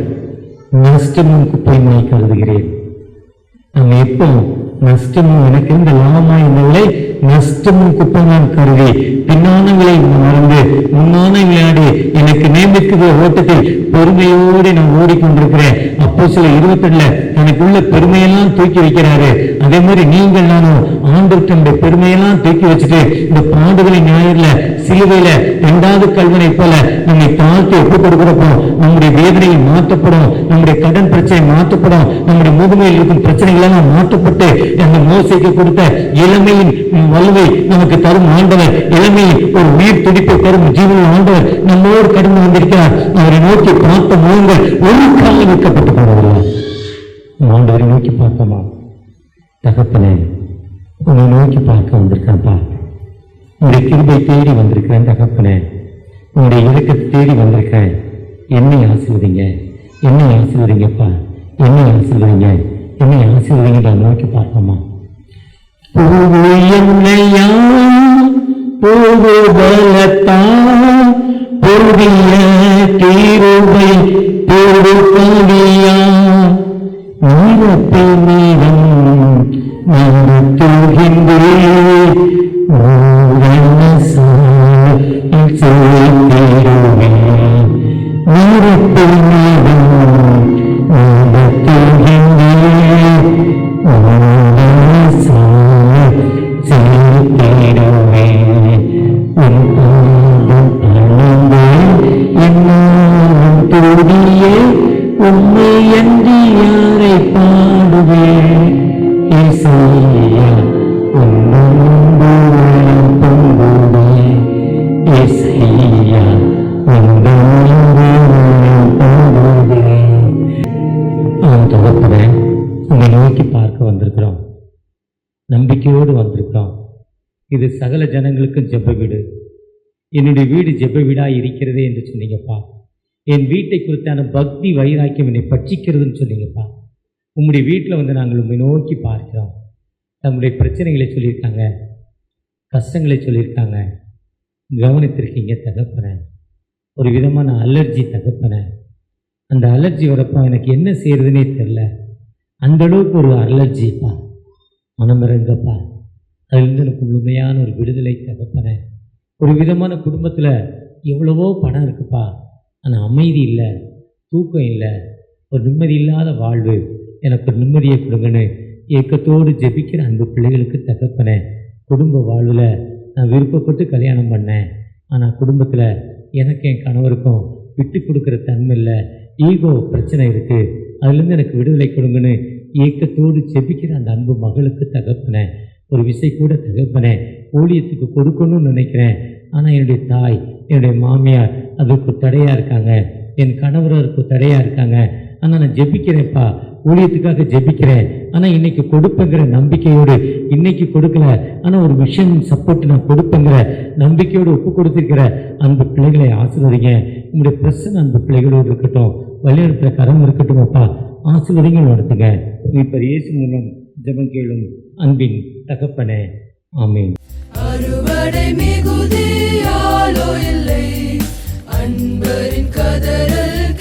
நஷ்டமும் குப்பையுமாய் கருதுகிறேன். நம்ம எப்போ நஷ்டமும் எனக்கு இந்த லாபமாய் இருந்தவளை நஷ்டமும் குப்பையும் கருதி பின்னானங்களை மறந்து முன்னான விளையாடி எனக்கு நியமிக்கிற ஓட்டத்தில் பெருமையோடு நான் ஓடிக்கொண்டிருக்கிறேன். அப்போ சில 22 எனக்குள்ள பெருமையெல்லாம் தூக்கி வைக்கிறாரு. அதே மாதிரி நீங்கள் நானும் ஆண்டவருடைய பெருமையெல்லாம் தூக்கி வச்சுட்டு இந்த பாடுகளை ஞாயிறுல சிலுவையில 2வது கல்வனை போல நம்மை தாழ்த்தி ஒப்புக் கொடுக்கிறப்போ நம்முடைய வேதனையை மாற்றப்படும், நம்முடைய கடன் பிரச்சனை மாற்றப்படும், நம்முடைய முதுமையில் இருக்கும் பிரச்சனைகள் எல்லாம் மாற்றப்பட்டு அந்த மோசைக்கு கொடுத்த இளமையின் வலுவை நமக்கு தரும் ஆண்டவர், இளமையில் ஒரு உயிர் துடிப்பை தரும் ஜீவன ஆண்டவர் நம்மோடு கடந்து வந்திருக்கிறார். அவரை நோக்கி பார்த்த முகங்கள் ஒரு காலம் வைக்கப்பட்டு போவதில்லை. ஆண்டவரை நோக்கி பார்க்கமா, தகப்பனே உன்னை நோக்கி பார்க்க வந்திருக்கான்ப்பா, உன்னுடைய கிருபை தேடி வந்திருக்கிறேன். தகப்பனே உன்னுடைய இறக்கத்தை தேடி வந்திருக்கிறேன். என்னை ஆசீர்வதிங்க, என்னை ஆசீர்வதிங்கப்பா, என்னை ஆசீர்வதிங்க, என்னை ஆசீர்வதிங்க. நான் நோக்கி பார்க்கமா. பூவையா பூவு பலத்தான் பொருளிய தீருவை பூவு கவியா நீரப்பை மீதம் நான் தூகின்றேன் தீருவே நீரப்பை மீதம் நான் தூகின்றேன் உண்மை என்று யாரை பாடுவேன் இசையா இசையா தொகுப்புறேன். உங்களை நோக்கி பார்க்க வந்திருக்கிறோம், நம்பிக்கையோடு வந்திருக்கிறோம். இது சகல ஜனங்களுக்கும் ஜெப வீடு. என்னுடைய வீடு ஜெப வீடா இருக்கிறதே என்று சொன்னீங்கப்பா. என் வீட்டை குறித்தான பக்தி வைராக்கியம் என்னை பட்சிக்கிறதுன்னு சொன்னீங்கப்பா. உங்களுடைய வீட்டில் வந்து நாங்கள் உண்மை நோக்கி பார்க்கிறோம். நம்முடைய பிரச்சனைகளை சொல்லியிருக்காங்க, கஷ்டங்களை சொல்லியிருக்காங்க, கவனித்திருக்கீங்க தகப்பன. ஒரு விதமான அலர்ஜி தகப்பன. அந்த அலர்ஜி வரப்போ எனக்கு என்ன செய்யறதுன்னே தெரில. அந்த அளவுக்கு ஒரு அலர்ஜிப்பா, மனமிறங்கப்பா. அதுலேருந்து எனக்கு முழுமையான ஒரு விடுதலை தகப்பன. ஒரு விதமான குடும்பத்தில் எவ்வளவோ பணம் இருக்குப்பா, ஆனால் அமைதி இல்லை, தூக்கம் இல்லை, ஒரு நிம்மதி இல்லாத வாழ்வு. எனக்கு ஒரு நிம்மதியை கொடுங்கன்னு ஏக்கத்தோடு ஜெபிக்கிற அன்பு பிள்ளைகளுக்கு தகப்பன. குடும்ப வாழ்வில் நான் விருப்பப்பட்டு கல்யாணம் பண்ணேன், ஆனால் குடும்பத்தில் எனக்கு என் கணவருக்கும் விட்டு கொடுக்குற தன்மை இல்லை, ஈகோ பிரச்சனை இருக்குது, அதுலேருந்து எனக்கு விடுதலை கொடுங்கன்னு ஏக்கத்தோடு ஜெபிக்கிற அந்த அன்பு மகளுக்கு தகப்பன. ஒரு விசை கூட தகப்பன ஊழியத்துக்கு கொடுக்கணும்னு நினைக்கிறேன், ஆனால் என்னுடைய தாய், என்னுடைய மாமியார் அதுக்கு தடையாக இருக்காங்க, என் கணவருக்கு தடையாக இருக்காங்க. ஆனால் நான் ஜெபிக்கிறேன்ப்பா, ஊழியத்துக்காக ஜெபிக்கிறேன், ஆனால் இன்னைக்கு கொடுப்பேங்கிற நம்பிக்கையோடு, இன்னைக்கு கொடுக்கல ஆனால் ஒரு விஷயம் சப்போர்ட் நான் கொடுப்பேங்கிற நம்பிக்கையோடு ஒப்பு கொடுத்திருக்கிற அன்பு பிள்ளைகளை ஆசீர்வதிங்க. உங்களுடைய பிரச்சனை அன்பு பிள்ளைகளோடு இருக்கட்டும், வழிநடத்துற கரம் இருக்கட்டும். அப்பா ஆசீர்வதிங்க, நடத்துங்க. இப்போ இயேசு மூலம் ஜெபம் கேளும் அன்பின் தகப்பனே, ஆமீன். அறுவடை மிகுதியாலோ இல்லை, அன்பரின் கதறல்